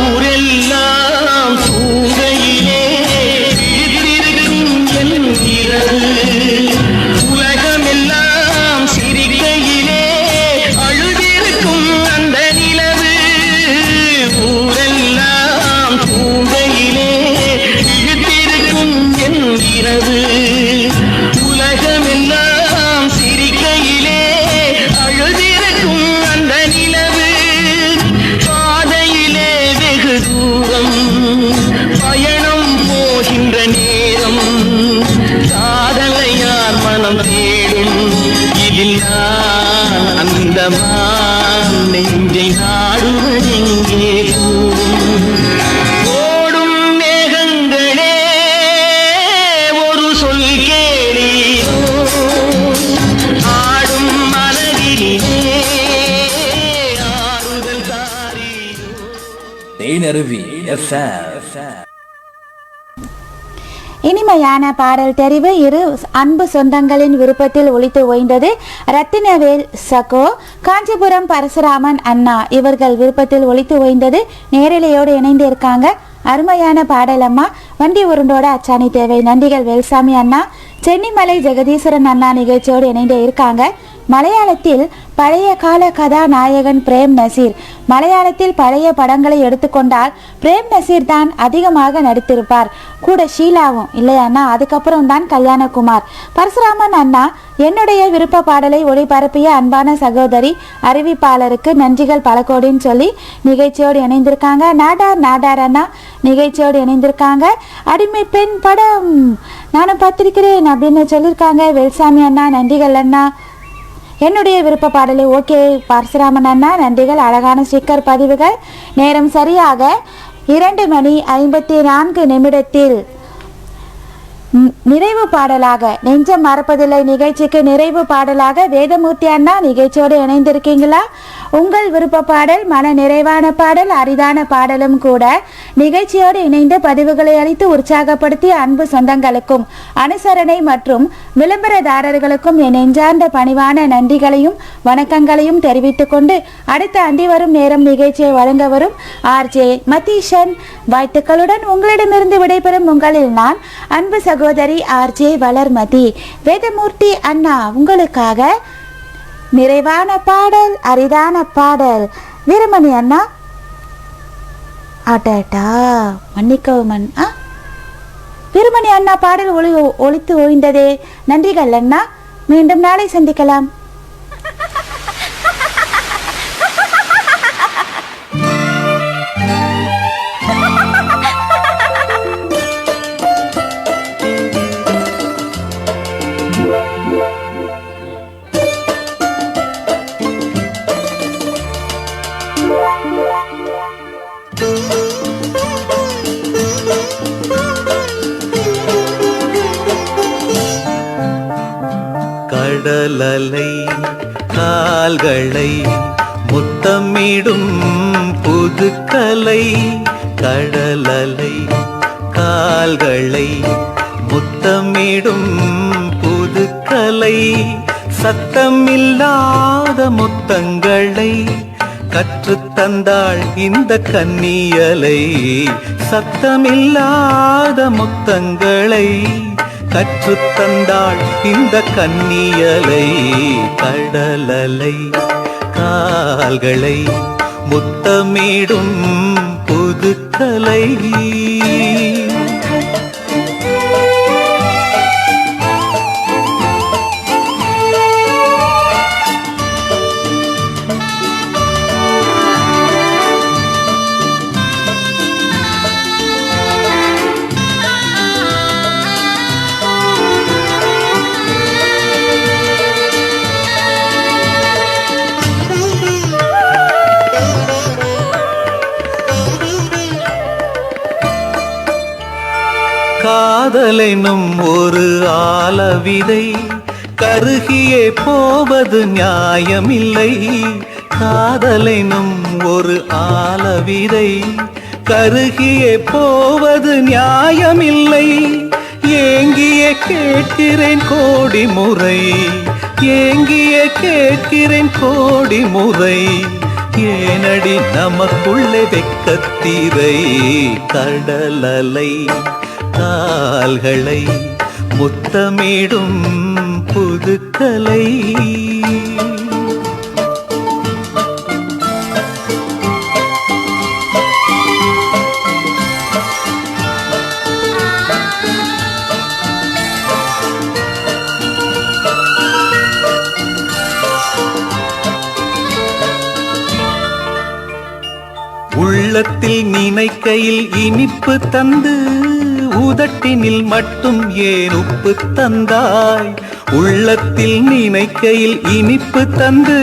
ஊரெல்லாம் தூங்கையிலே ஆடுவதெங்கே ஓடும் மேகங்களே ஒரு சொல் கேளீரோ ஆடும் மனதிலே ஆறுதல் தாரீரோ. தேனருவி FM. இனிமையான பாடல் தெரிவு இரு அன்பு சொந்தங்களின் விருப்பத்தில் ஒலித்து ஓய்ந்தது. ரத்தினவேல் சகோ, காஞ்சிபுரம் பரசுராமன் அண்ணா இவர்கள் விருப்பத்தில் ஒலித்து ஓய்ந்தது. நேரலையோடு இணைந்து இருக்காங்க. அருமையான பாடல் அம்மா. வண்டி உருண்டோட அச்சாணி தேவை. நன்றிகள் வேல்சாமி அண்ணா. சென்னிமலை ஜெகதீஸ்வரன் அண்ணா நிகழ்ச்சியோடு இணைந்து இருக்காங்க. மலையாளத்தில் பழைய கால கதாநாயகன் பிரேம் நசீர். மலையாளத்தில் பழைய படங்களை எடுத்துக்கொண்டால் பிரேம் நசீர் தான் அதிகமாக நடித்திருப்பார். கூட ஷீலாவும் இல்லையாண்ணா, அதுக்கப்புறம் தான் கல்யாணகுமார். பரசுராமன் அண்ணா, என்னுடைய விருப்ப பாடலை ஒளிபரப்பிய அன்பான சகோதரி அறிவிப்பாளருக்கு நன்றிகள் பல கோடின்னு சொல்லி நிகழ்ச்சியோடு இணைந்திருக்காங்க. நாடார் அண்ணா நிகழ்ச்சியோடு இணைந்திருக்காங்க. அடிமை பெண் படம் நானும் பார்த்திருக்கிறேன் அப்படின்னு சொல்லியிருக்காங்க. வேல்சாமி அண்ணா நன்றிகள் அண்ணா. என்னுடைய விருப்ப பாடலை ஓகே பரசுராமன் அண்ணா நன்றிகள். அழகான ஸ்டிக்கர் பதிவுகள். நேரம் சரியாக 2:54 நிறைவு பாடலாக நெஞ்சம் மறப்பதில்லை நிகழ்ச்சிக்கு நிறைவு பாடலாக வேதமூர்த்தி அண்ணா நிகழ்ச்சியோடு இணைந்திருக்கீங்களா? உங்கள் விருப்ப பாடல் மன நிறைவான பாடல், அரிதான பாடலும் கூட. நிகழ்ச்சியோடு இணைந்து பதிவுகளை அளித்து உற்சாகப்படுத்திய அன்பு சொந்தங்களுக்கும் அனுசரணை மற்றும் விளம்பரதாரர்களுக்கும் என் நெஞ்சார்ந்த பணிவான நன்றிகளையும் வணக்கங்களையும் தெரிவித்துக் கொண்டு அடுத்த அண்டி வரும் நேரம் நிகழ்ச்சியை வழங்க வரும் ஆர்ஜே மதீஷன் வாழ்த்துக்களுடன் உங்களிடமிருந்து விடைபெறும் உங்களில் நான் அன்பு சகோதரி ஆர்ஜே வளர்மதி. வேதமூர்த்தி அண்ணா உங்களுக்காக நிறைவான பாடல், அரிதான பாடல். வீரமணி அண்ணா ஆட்டாட்டா மன்னிக்கவும் வீரமணி அண்ணா பாடல் ஒலித்து ஓய்ந்ததே. நன்றிகள் அண்ணா. மீண்டும் நாளை சந்திக்கலாம். கடலலை கால்களை முத்தமிடும் புதுக்கலை. கடலலை கால்களை முத்தமிடும் புதுக்கலை. சத்தமில்லாத முத்தங்களை கற்றுத்தந்தாள் இந்த கன்னியலை. சத்தமில்லாத முத்தங்களை கற்றுத்தந்தாள் இந்த கன்னியலை. கடலலை கால்களை முத்தமிடும் புதுக்கலை. காதலெனும் ஒரு ஆலவிதை கருகியே போவது நியாயமில்லை. காதலெனும் ஒரு ஆலவிதை கருகியே போவது நியாயமில்லை. ஏங்கியே கேட்கிறேன் கோடி முறை, ஏங்கியே கேட்கிறேன் கோடி முறை. ஏனடி நமக்குள்ளே வெக்கத்திரை. கடலலை கால்களை முத்தமிடும் புதுக்கலை. உள்ளத்தில் நினைக்கையில் இனிப்பு தந்து உதட்டினில் மட்டும் ஏன் உப்பு தந்தாய். உள்ளத்தில் நினைக்கையில் இனிப்பு தந்து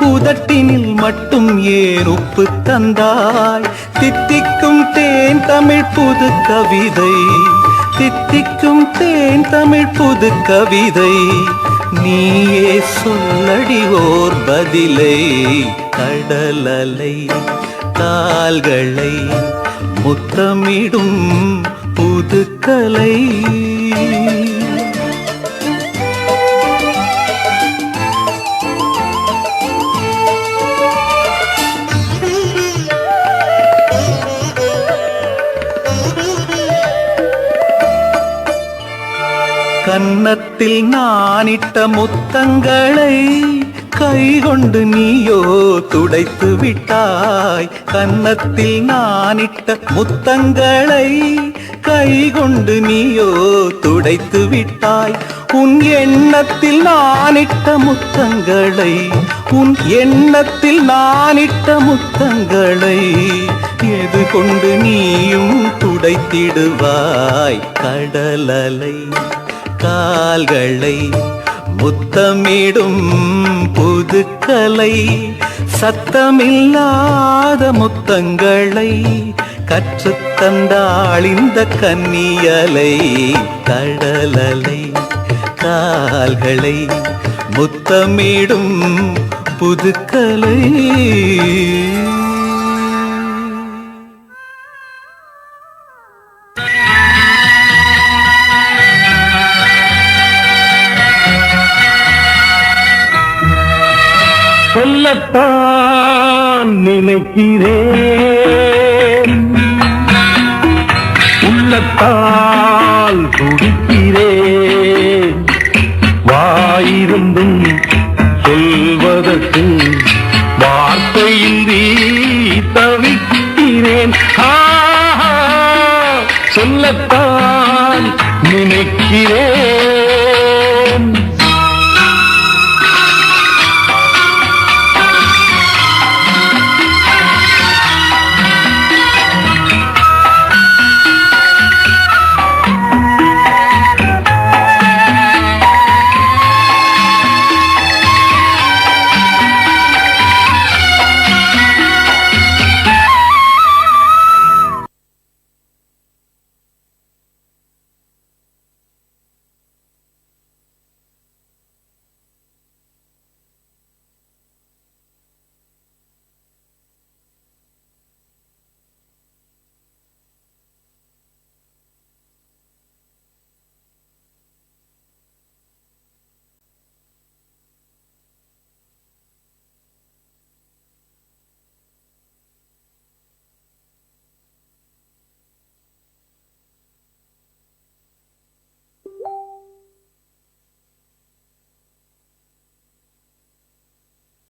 உதட்டினில் மட்டும் ஏன் உப்பு தந்தாய் தித்திக்கும் தேன் தமிழ் புது கவிதை தித்திக்கும் தேன் தமிழ் புது கவிதை நீயே சொல்லடி ஓர் பதிலை கடலலை கால்களை முத்தமிடும் புதுக்கலை கன்னத்தில் நானிட்ட முத்தங்களை கைகொண்டு நீயோ துடைத்து விட்டாய் கன்னத்தில் நானிட்ட முத்தங்களை கைகொண்டு நீயோ துடைத்து விட்டாய் உன் எண்ணத்தில் நானிட்ட முத்தங்களை உன் எண்ணத்தில் நானிட்ட முத்தங்களை எது கொண்டு நீயும் துடைத்திடுவாய் கடலலை கால்களை முத்தமிடும் புதுக்கலை சத்தமில்லாத முத்தங்களை கற்றுத்தந்தாள் இந்த கன்னியலை கடலலை கால்களை முத்தமிடும் புதுக்கலை சொல்லத்தான் நினைக்கிறேன் உள்ளத்தால் துடிக்கிறேன் வாயிருந்தும் சொல்வதற்கு வார்த்தையின்றி தவிக்கிறேன் சொல்லத்தான் நினைக்கிறேன்